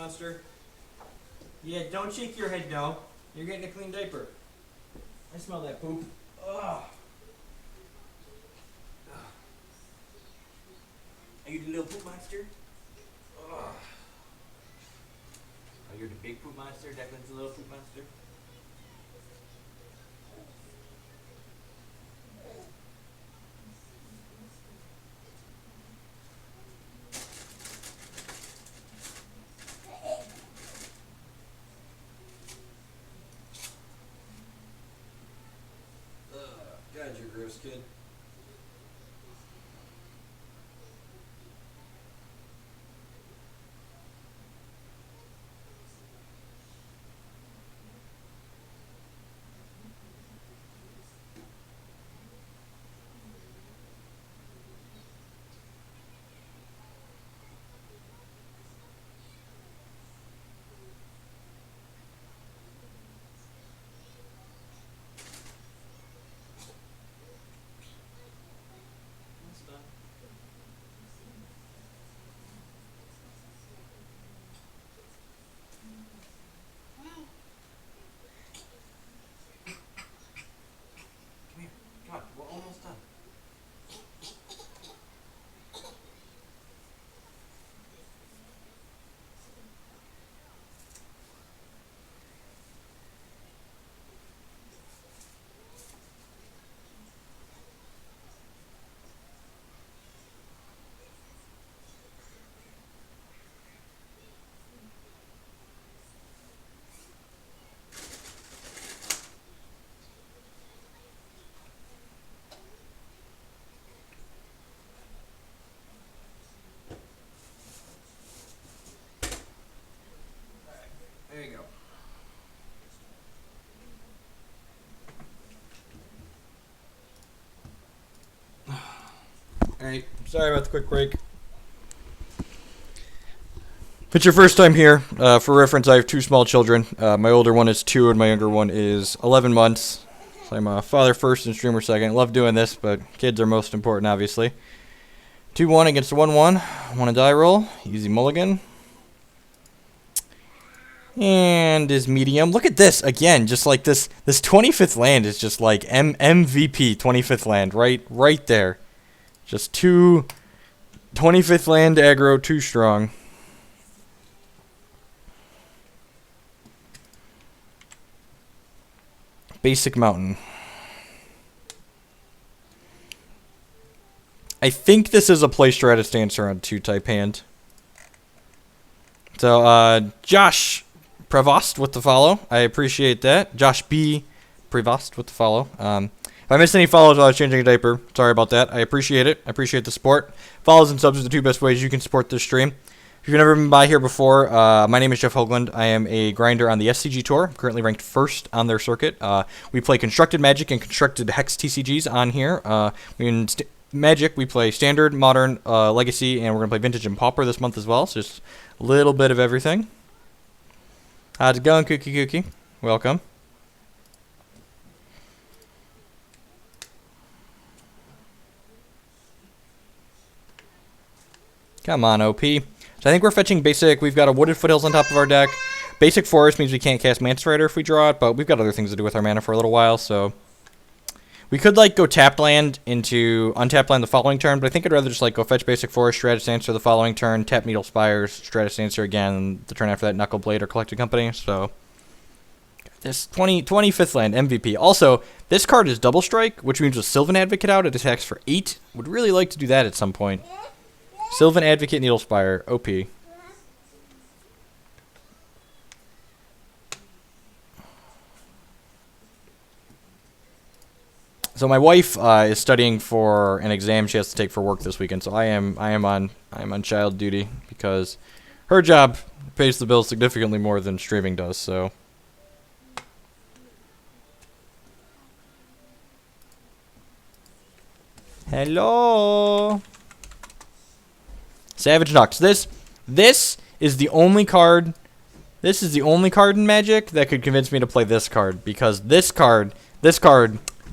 monster. Yeah, don't shake your head now. You're getting a clean diaper. I smell that poop. Ugh. Are you the little poop monster? Ugh. Oh, you're the big poop monster? Declan's the little poop monster? God, you're gross, kid. Come on, we're almost done. There you go. Alright, sorry about the quick break. If it's your first time here, for reference, I have two small children. My older one is 2 and my younger one is 11 months. So I'm a father first and streamer second. Love doing this, but kids are most important, obviously. 2-1 against a 1-1. Want a die roll. Easy mulligan. And is medium. Look at this again. Just like this 25th land is just like MVP 25th land right there. Just 2 25th land aggro, 2 strong. Basic mountain. I think this is a play stratus dancer on 2 type hand. So Josh Prevost with the follow. I appreciate that. Josh B. Prevost with the follow. If I missed any follows while I was changing a diaper, sorry about that. I appreciate it. I appreciate the support. Follows and subs are the 2 best ways you can support this stream. If you've never been by here before, my name is Jeff Hoagland. I am a grinder on the SCG Tour. I'm currently ranked 1st on their circuit. We play constructed Magic and constructed Hex TCGs on here. In Magic, we play Standard, Modern, Legacy, and we're going to play Vintage and Pauper this month as well. So just a little bit of everything. How's it going, Kookie? Welcome. Come on, OP. So I think we're fetching basic. We've got a Wooded Foothills on top of our deck. Basic Forest means we can't cast Manta Rider if we draw it, but we've got other things to do with our mana for a little while, so... We could, like, go tapped land into untapped land the following turn, but I think I'd rather just, like, go fetch Basic Forest, Stratus Dancer the following turn, tap Needle Spires, Stratus Dancer again, the turn after that, Knuckle Blade or Collected Company, so... This 25th land, MVP. Also, this card is Double Strike, which means with Sylvan Advocate out, it attacks for 8. Would really like to do that at some point. Sylvan Advocate, Needle Spire, OP. So my wife is studying for an exam she has to take for work this weekend. So I am on child duty because her job pays the bills significantly more than streaming does. So hello, Savage Nux. This is the only card. This is the only card in Magic that could convince me to play this card because this card.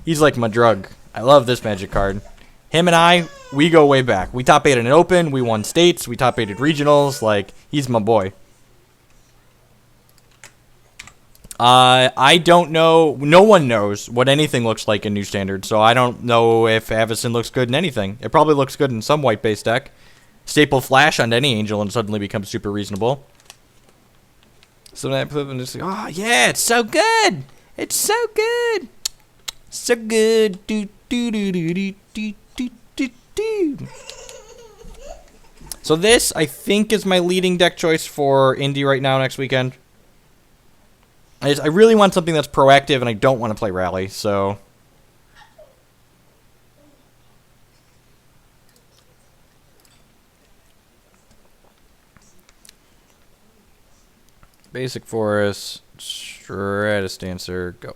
He's like my drug. I love this Magic card. Him and I, we go way back. We top 8 in an Open. We won states. We top 8 at regionals. Like, he's my boy. I don't know. No one knows what anything looks like in New Standard, so I don't know if Avacyn looks good in anything. It probably looks good in some white-based deck. Staple Flash on any Angel and suddenly becomes super reasonable. So that flip and just like, oh yeah, it's so good. It's so good. So good. Do do do do do do do do do. So this, I think, is my leading deck choice for Indy right now next weekend. I really want something that's proactive, and I don't want to play Rally, so... Basic Forest, Stratus Dancer, go.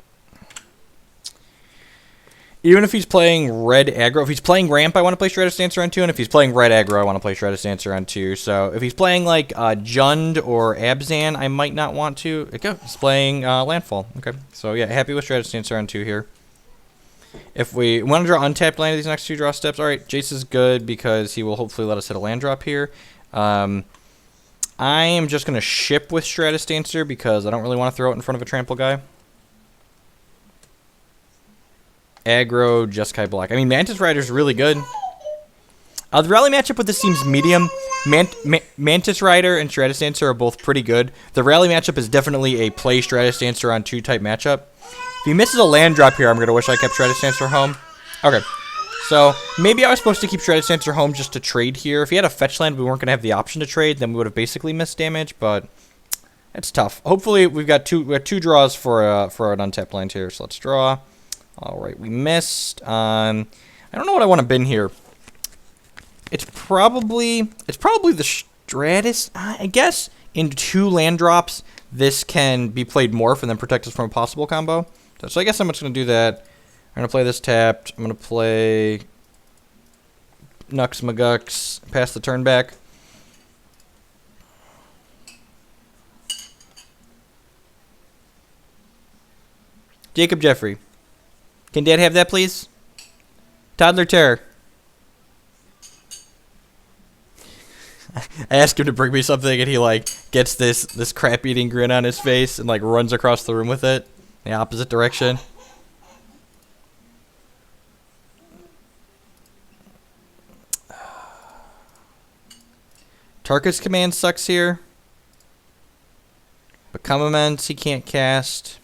Even if he's playing red aggro, if he's playing ramp, I want to play Stratus Dancer on 2, and if he's playing red aggro, I want to play Stratus Dancer on 2. So if he's playing like Jund or Abzan, I might not want to. Okay, he's playing Landfall. Okay, so yeah, happy with Stratus Dancer on 2 here. If we want to draw untapped land these next 2 draw steps, all right, Jace is good because he will hopefully let us hit a land drop here. I am just going to ship with Stratus Dancer because I don't really want to throw it in front of a trample guy. Aggro, Jeskai Black. I mean, Mantis Rider's really good. The rally matchup with this seems medium. Mantis Rider and Stratus Dancer are both pretty good. The rally matchup is definitely a play Stratus Dancer on 2 type matchup. If he misses a land drop here, I'm going to wish I kept Stratus Dancer home. Okay. So, maybe I was supposed to keep Stratus Dancer home just to trade here. If he had a fetch land, we weren't going to have the option to trade. Then we would have basically missed damage, but it's tough. Hopefully, we have two draws for an untapped land here. So, let's draw. All right, we missed. I don't know what I want to bin here. It's probably the Stratus. I guess in 2 land drops, this can be played morph and then protect us from a possible combo. So I guess I'm just going to do that. I'm going to play this tapped. I'm going to play Nux Magux, pass the turn back. Jacob Jeffrey. Can Dad have that, please? Toddler Terror. I asked him to bring me something, and he, like, gets this crap-eating grin on his face and, like, runs across the room with it in the opposite direction. Tarkus Command sucks here. Become Immense, he can't cast.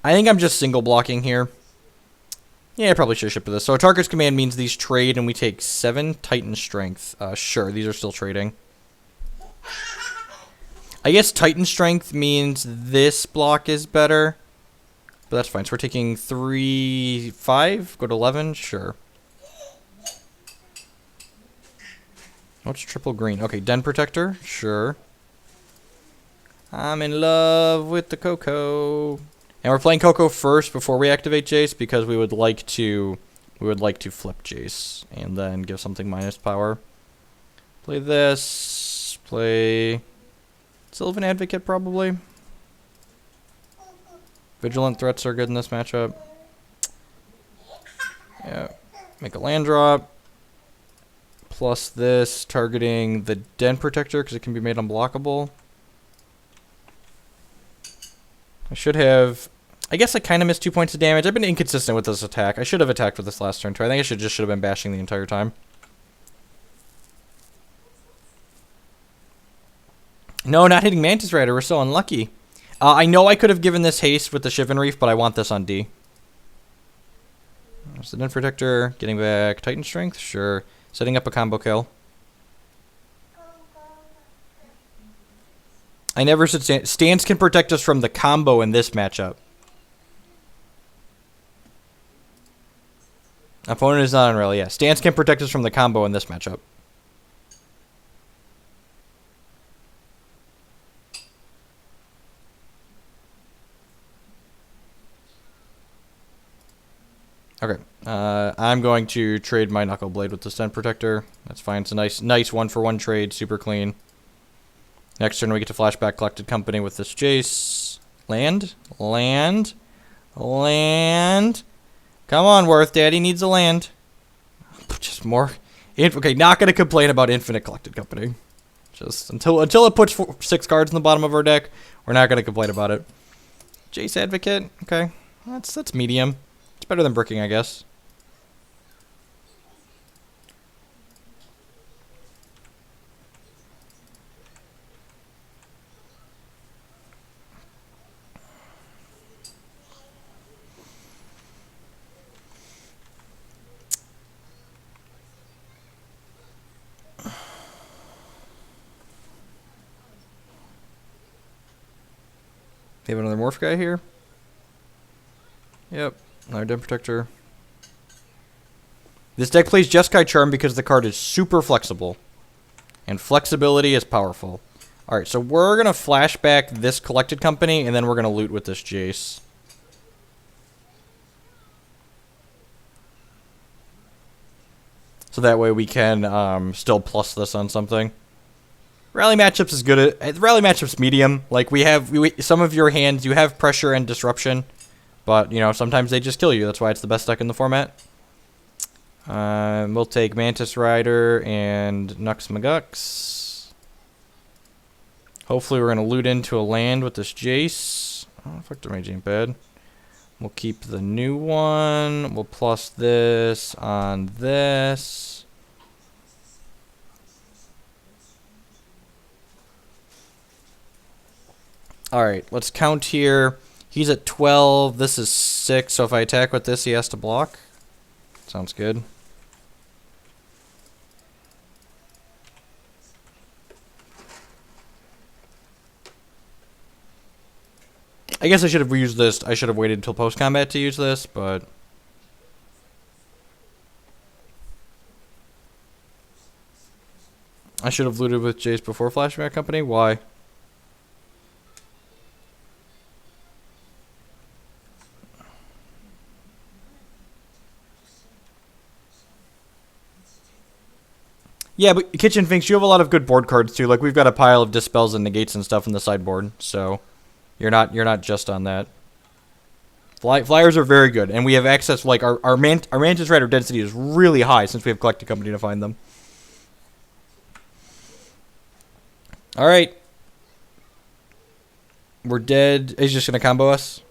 I think I'm just single blocking here. Yeah, I probably should ship to this. So Tarkus Command means these trade and we take 7 Titan Strength. Sure, these are still trading. I guess Titan Strength means this block is better. But that's fine. So we're taking 3, 5, go to 11? Sure. What's triple green? Okay, Den Protector? Sure. I'm in love with the CoCo. And we're playing CoCo first before we activate Jace because we would like to flip Jace and then give something minus power. Play this. Play Sylvan Advocate probably. Vigilant Threats are good in this matchup. Yeah. Make a land drop. Plus this, targeting the Den Protector because it can be made unblockable. I should have... I guess I kind of missed 2 points of damage. I've been inconsistent with this attack. I should have attacked with this last turn, too. I think I should have been bashing the entire time. No, not hitting Mantis Rider. We're so unlucky. I know I could have given this haste with the Shivan Reef, but I want this on D. There's the Den Protector. Getting back Titan Strength. Sure. Setting up a combo kill. I never said Stance can protect us from the combo in this matchup. Opponent is not on rally. Yeah, Stance can protect us from the combo in this matchup. Okay, I'm going to trade my Knuckle Blade with the Den Protector. That's fine. It's a nice 1-for-1 trade. Super clean. Next turn, we get to flashback Collected Company with this Jace. Land. Come on, Worth. Daddy needs a land. Just more. Okay, not going to complain about Infinite Collected Company. Just until it puts 6 cards in the bottom of our deck, we're not going to complain about it. Jace Advocate. Okay. That's medium. It's better than bricking, I guess. We have another morph guy here. Yep, another Den Protector. This deck plays Jeskai Charm because the card is super flexible. And flexibility is powerful. Alright, so we're going to flash back this Collected Company, and then we're going to loot with this Jace. So that way we can still plus this on something. Rally matchups is good. Rally matchups medium. Like we have some of your hands, you have pressure and disruption, but you know sometimes they just kill you. That's why it's the best deck in the format. We'll take Mantis Rider and Nux Magux. Hopefully we're gonna loot into a land with this Jace. Oh, fuck, the mage ain't bad. We'll keep the new one. We'll plus this on this. Alright, let's count here. He's at 12. This is 6. So if I attack with this, he has to block. Sounds good. I guess I should have used this. I should have waited until post-combat to use this, but... I should have looted with Jace before Flashback Company. Why? Yeah, but Kitchen Finks, you have a lot of good board cards too. Like we've got a pile of dispels and negates and stuff in the sideboard, so you're not just on that. Flyers are very good, and we have access. Like our Mantis Rider density is really high since we have Collected Company to find them. All right, we're dead. He's just gonna combo us,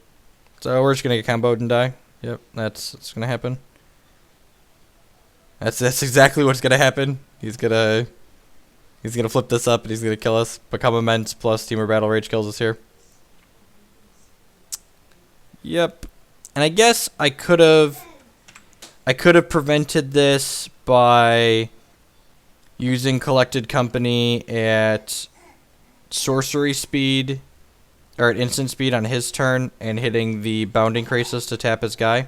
so we're just gonna get comboed and die. Yep, that's gonna happen. That's exactly what's gonna happen. He's gonna flip this up and he's gonna kill us. Become Immense plus Teamer Battle Rage kills us here. Yep. And I guess I could have prevented this by using Collected Company at sorcery speed or at instant speed on his turn and hitting the Bounding Crisis to tap his guy.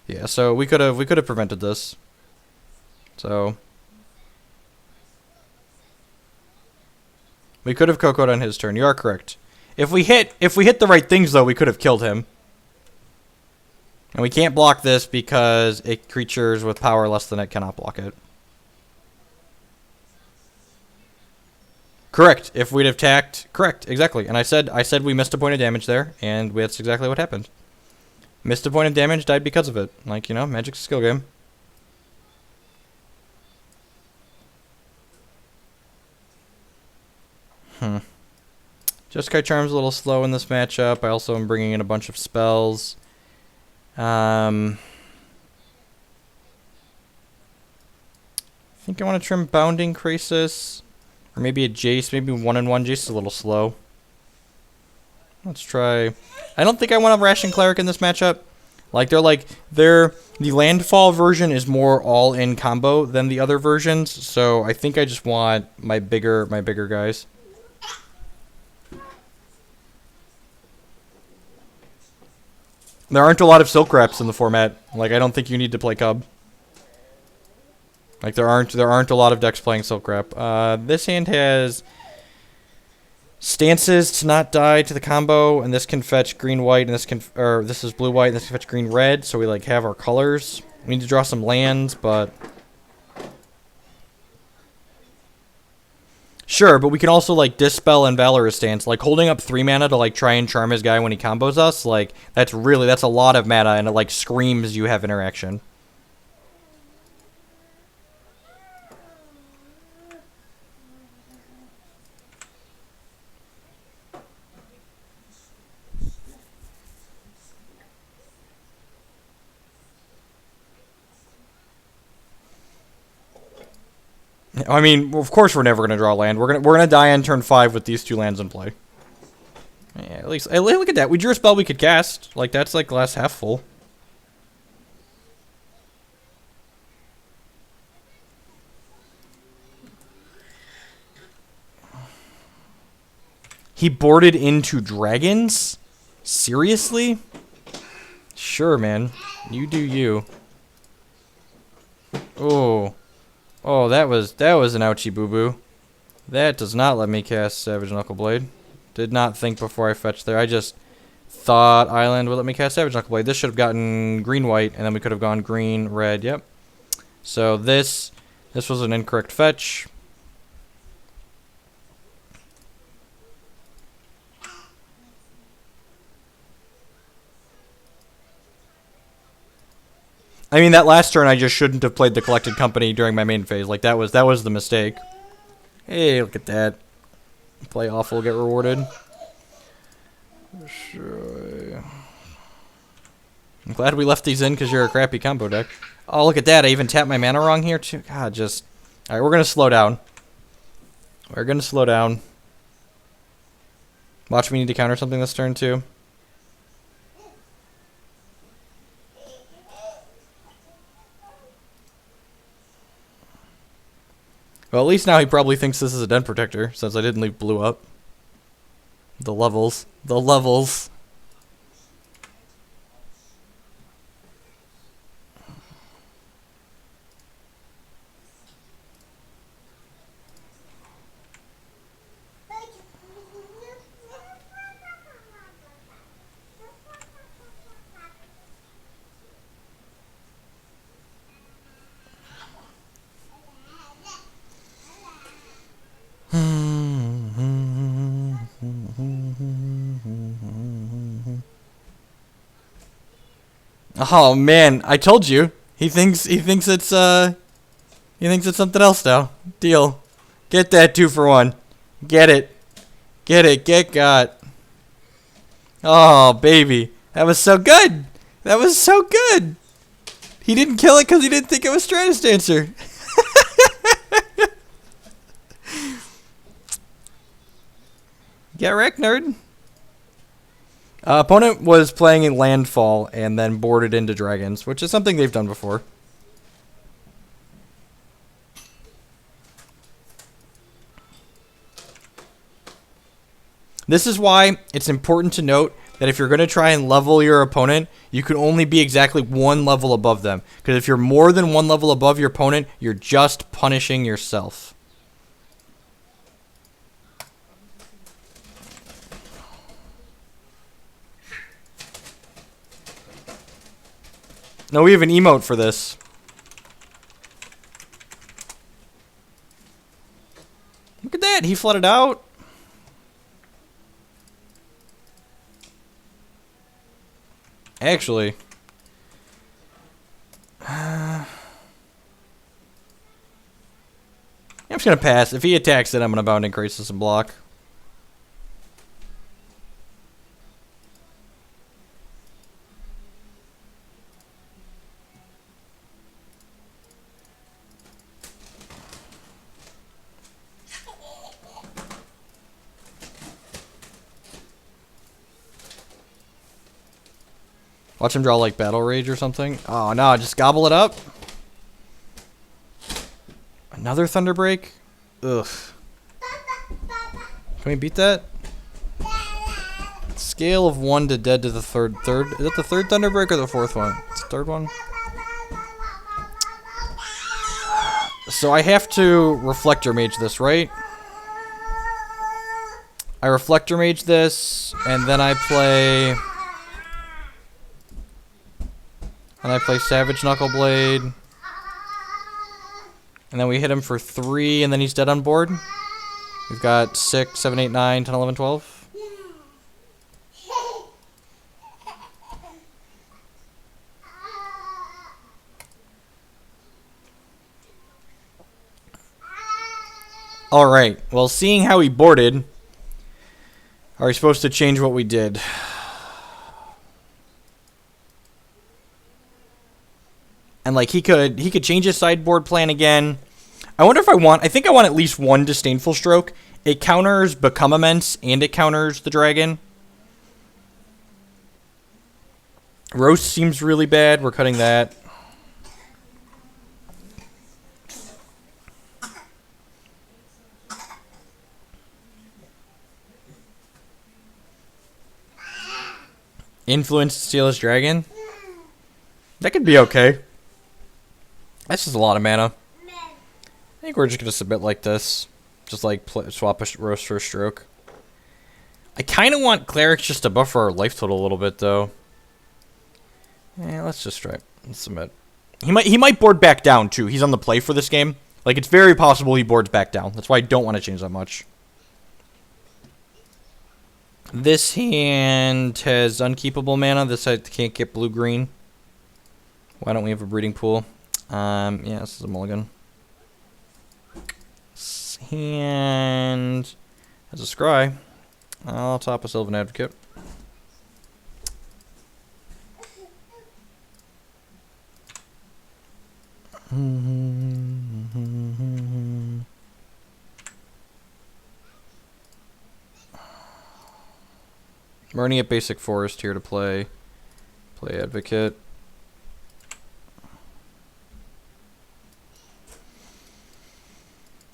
Yeah, so we could have prevented this. So we could have CoCo'd on his turn. You are correct. If we hit the right things though, we could have killed him. And we can't block this because creatures with power less than it cannot block it. Correct. If we'd have attacked, correct, exactly. And I said we missed a point of damage there, and that's exactly what happened. Missed a point of damage, died because of it. Like, you know, Magic's a skill game. Jeskai Charm's a little slow in this matchup. I also am bringing in a bunch of spells. I think I want to trim Bounding Crisis. Or maybe a Jace. Maybe 1-1. Jace is a little slow. Let's try... I don't think I want a Ration Cleric in this matchup. The landfall version is more all-in combo than the other versions. So I think I just want my bigger guys. There aren't a lot of Silk Wraps in the format. Like, I don't think you need to play Cub. Like, there aren't a lot of decks playing Silk Wrap. This hand has stances to not die to the combo, and this can fetch green-white, and this is blue-white, and this can fetch green-red, so we, like, have our colors. We need to draw some lands, but... Sure, but we can also, like, Dispel and Valorous Stance. Like, holding up 3 mana to, like, try and charm his guy when he combos us, like, that's a lot of mana, and it, like, screams you have interaction. I mean, of course we're never gonna draw land. We're gonna die on turn 5 with these 2 lands in play. Yeah, at least hey, look at that. We drew a spell we could cast. Like that's like glass half full. He boarded into dragons? Seriously? Sure, man. You do you. Oh. Oh, that was an ouchie boo-boo. That does not let me cast Savage Knuckleblade. Did not think before I fetched there. I just thought Island would let me cast Savage Knuckleblade. This should have gotten green-white, and then we could have gone green-red. Yep. So this was an incorrect fetch. I mean, that last turn I just shouldn't have played the Collected Company during my main phase. Like that was the mistake. Hey, look at that. Play awful, get rewarded. Sure. I'm glad we left these in because you're a crappy combo deck. Oh, look at that. I even tapped my mana wrong here too. God, just... Alright, we're going to slow down. We're going to slow down. Watch, we need to counter something this turn too. Well, at least now he probably thinks this is a Den Protector, since I didn't leave blue up. The levels. The levels. Oh man, I told you. He thinks it's something else now. Deal. Get that 2-for-1. Get it. Get it. Get got. Oh baby, that was so good. That was so good. He didn't kill it because he didn't think it was Stratus Dancer. Get wrecked, nerd. Opponent was playing in Landfall and then boarded into Dragons, which is something they've done before. This is why it's important to note that if you're going to try and level your opponent, you can only be exactly 1 level above them. Because if you're more than 1 level above your opponent, you're just punishing yourself. No, we have an emote for this. Look at that, he flooded out. Actually, I'm just gonna pass. If he attacks it, I'm gonna Bounding Crisis and block. Watch him draw like Battle Rage or something. Oh no, just gobble it up. Another Thunderbreak? Ugh. Can we beat that? Scale of 1 to dead to the third. Is that the 3rd Thunderbreak or the 4th one? It's the 3rd one. So I have to Reflector Mage this, right? I Reflector Mage this, and then I play... Savage Knuckleblade. And then we hit him for 3, and then he's dead on board. We've got 6, 7, 8, 9, 10, 11, 12. Alright, well, seeing how he boarded, are we supposed to change what we did? And like he could change his sideboard plan again. I wonder if I want... I think I want at least one Disdainful Stroke. It counters Become Immense, and it counters the dragon. Roast seems really bad. We're cutting that. Influence steal his dragon. That could be okay. That's just a lot of mana. I think we're just gonna submit like this. Just like swap a roast for a stroke. I kind of want clerics just to buffer our life total a little bit though. Yeah, let's just try. Let's submit. He might board back down too. He's on the play for this game. Like it's very possible he boards back down. That's why I don't want to change that much. This hand has unkeepable mana. This side can't get blue-green. Why don't we have a breeding pool? Yeah, this is a mulligan. This hand has a scry. I'll top a Sylvan Advocate. We're running at basic forest here to play. Play Advocate.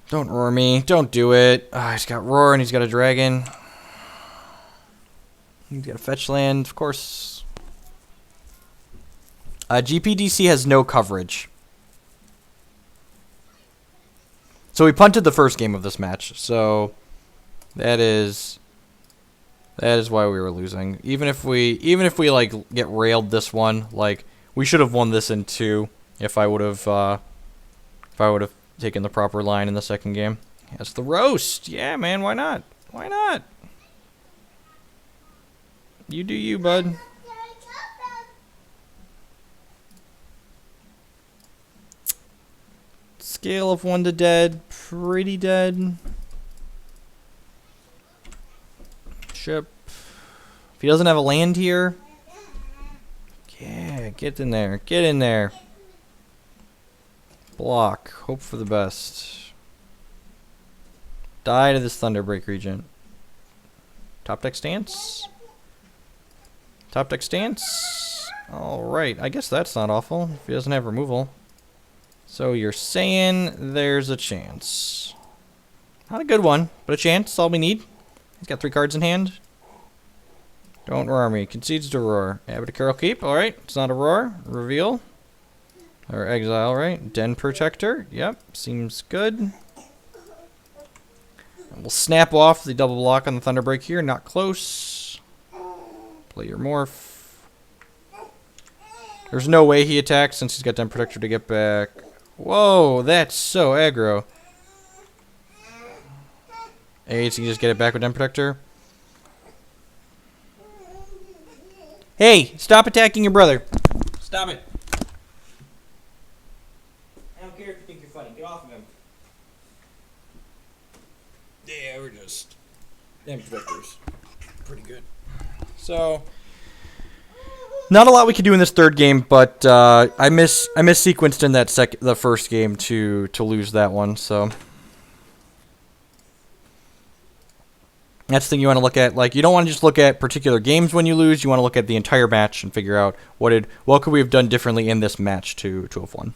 Don't roar me. Don't do it. He's got roar and he's got a dragon. He's got a fetch land, of course. GPDC has no coverage. So we punted the first game of this match. So that is why we were losing. Even if we like get railed this one, like we should have won this in 2 if I would have taken the proper line in the second game. That's the roast. Yeah, man, why not? Why not? You do you, bud. Scale of 1 to dead. Pretty dead. Ship. If he doesn't have a land here. Yeah, get in there. Get in there. Block. Hope for the best. Die to this Thunderbreak Regent. Top deck stance. Top deck stance. Alright, I guess that's not awful if he doesn't have removal. So you're saying there's a chance. Not a good one, but a chance. All we need. He's got 3 cards in hand. Don't roar me. Concedes to roar. Abbot of Carol Keep. Alright, it's not a roar. Reveal. Or exile, right? Den Protector. Yep, seems good. And we'll snap off the double block on the Thunderbreak here. Not close. Play your morph. There's no way he attacks since he's got Den Protector to get back. Whoa, that's so aggro. Hey, so you just get it back with Den Protector. Hey, stop attacking your brother. Stop it. I don't care if you think you're funny. Get off of him. Yeah, we're just Den Protectors. Pretty good. So, not a lot we could do in this third game, but I missequenced in that the first game to lose that one. So that's the thing you want to look at. Like, you don't want to just look at particular games when you lose. You want to look at the entire match and figure out what could we have done differently in this match to have won.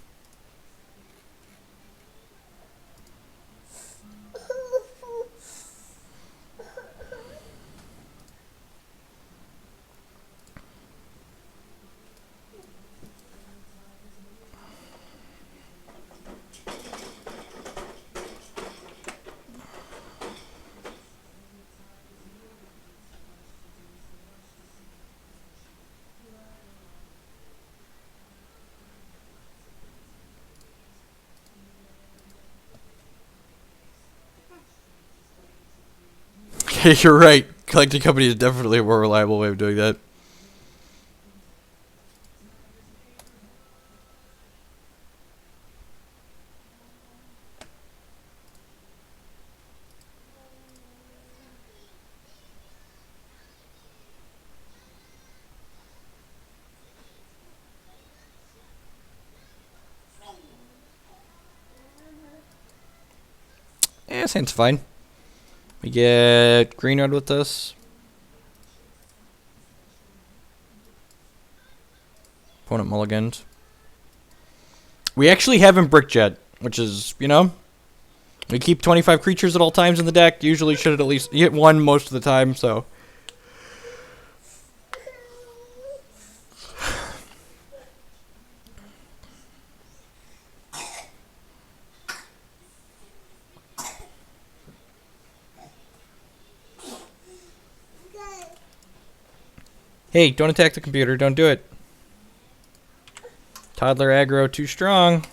You're right. Collecting company is definitely a more reliable way of doing that. That seems fine. We get green red with this. Opponent mulligans. We actually haven't bricked yet, which is, you know, we keep 25 creatures at all times in the deck. Usually should at least hit one most of the time, so. Hey, don't attack the computer. Don't do it. Toddler aggro too strong.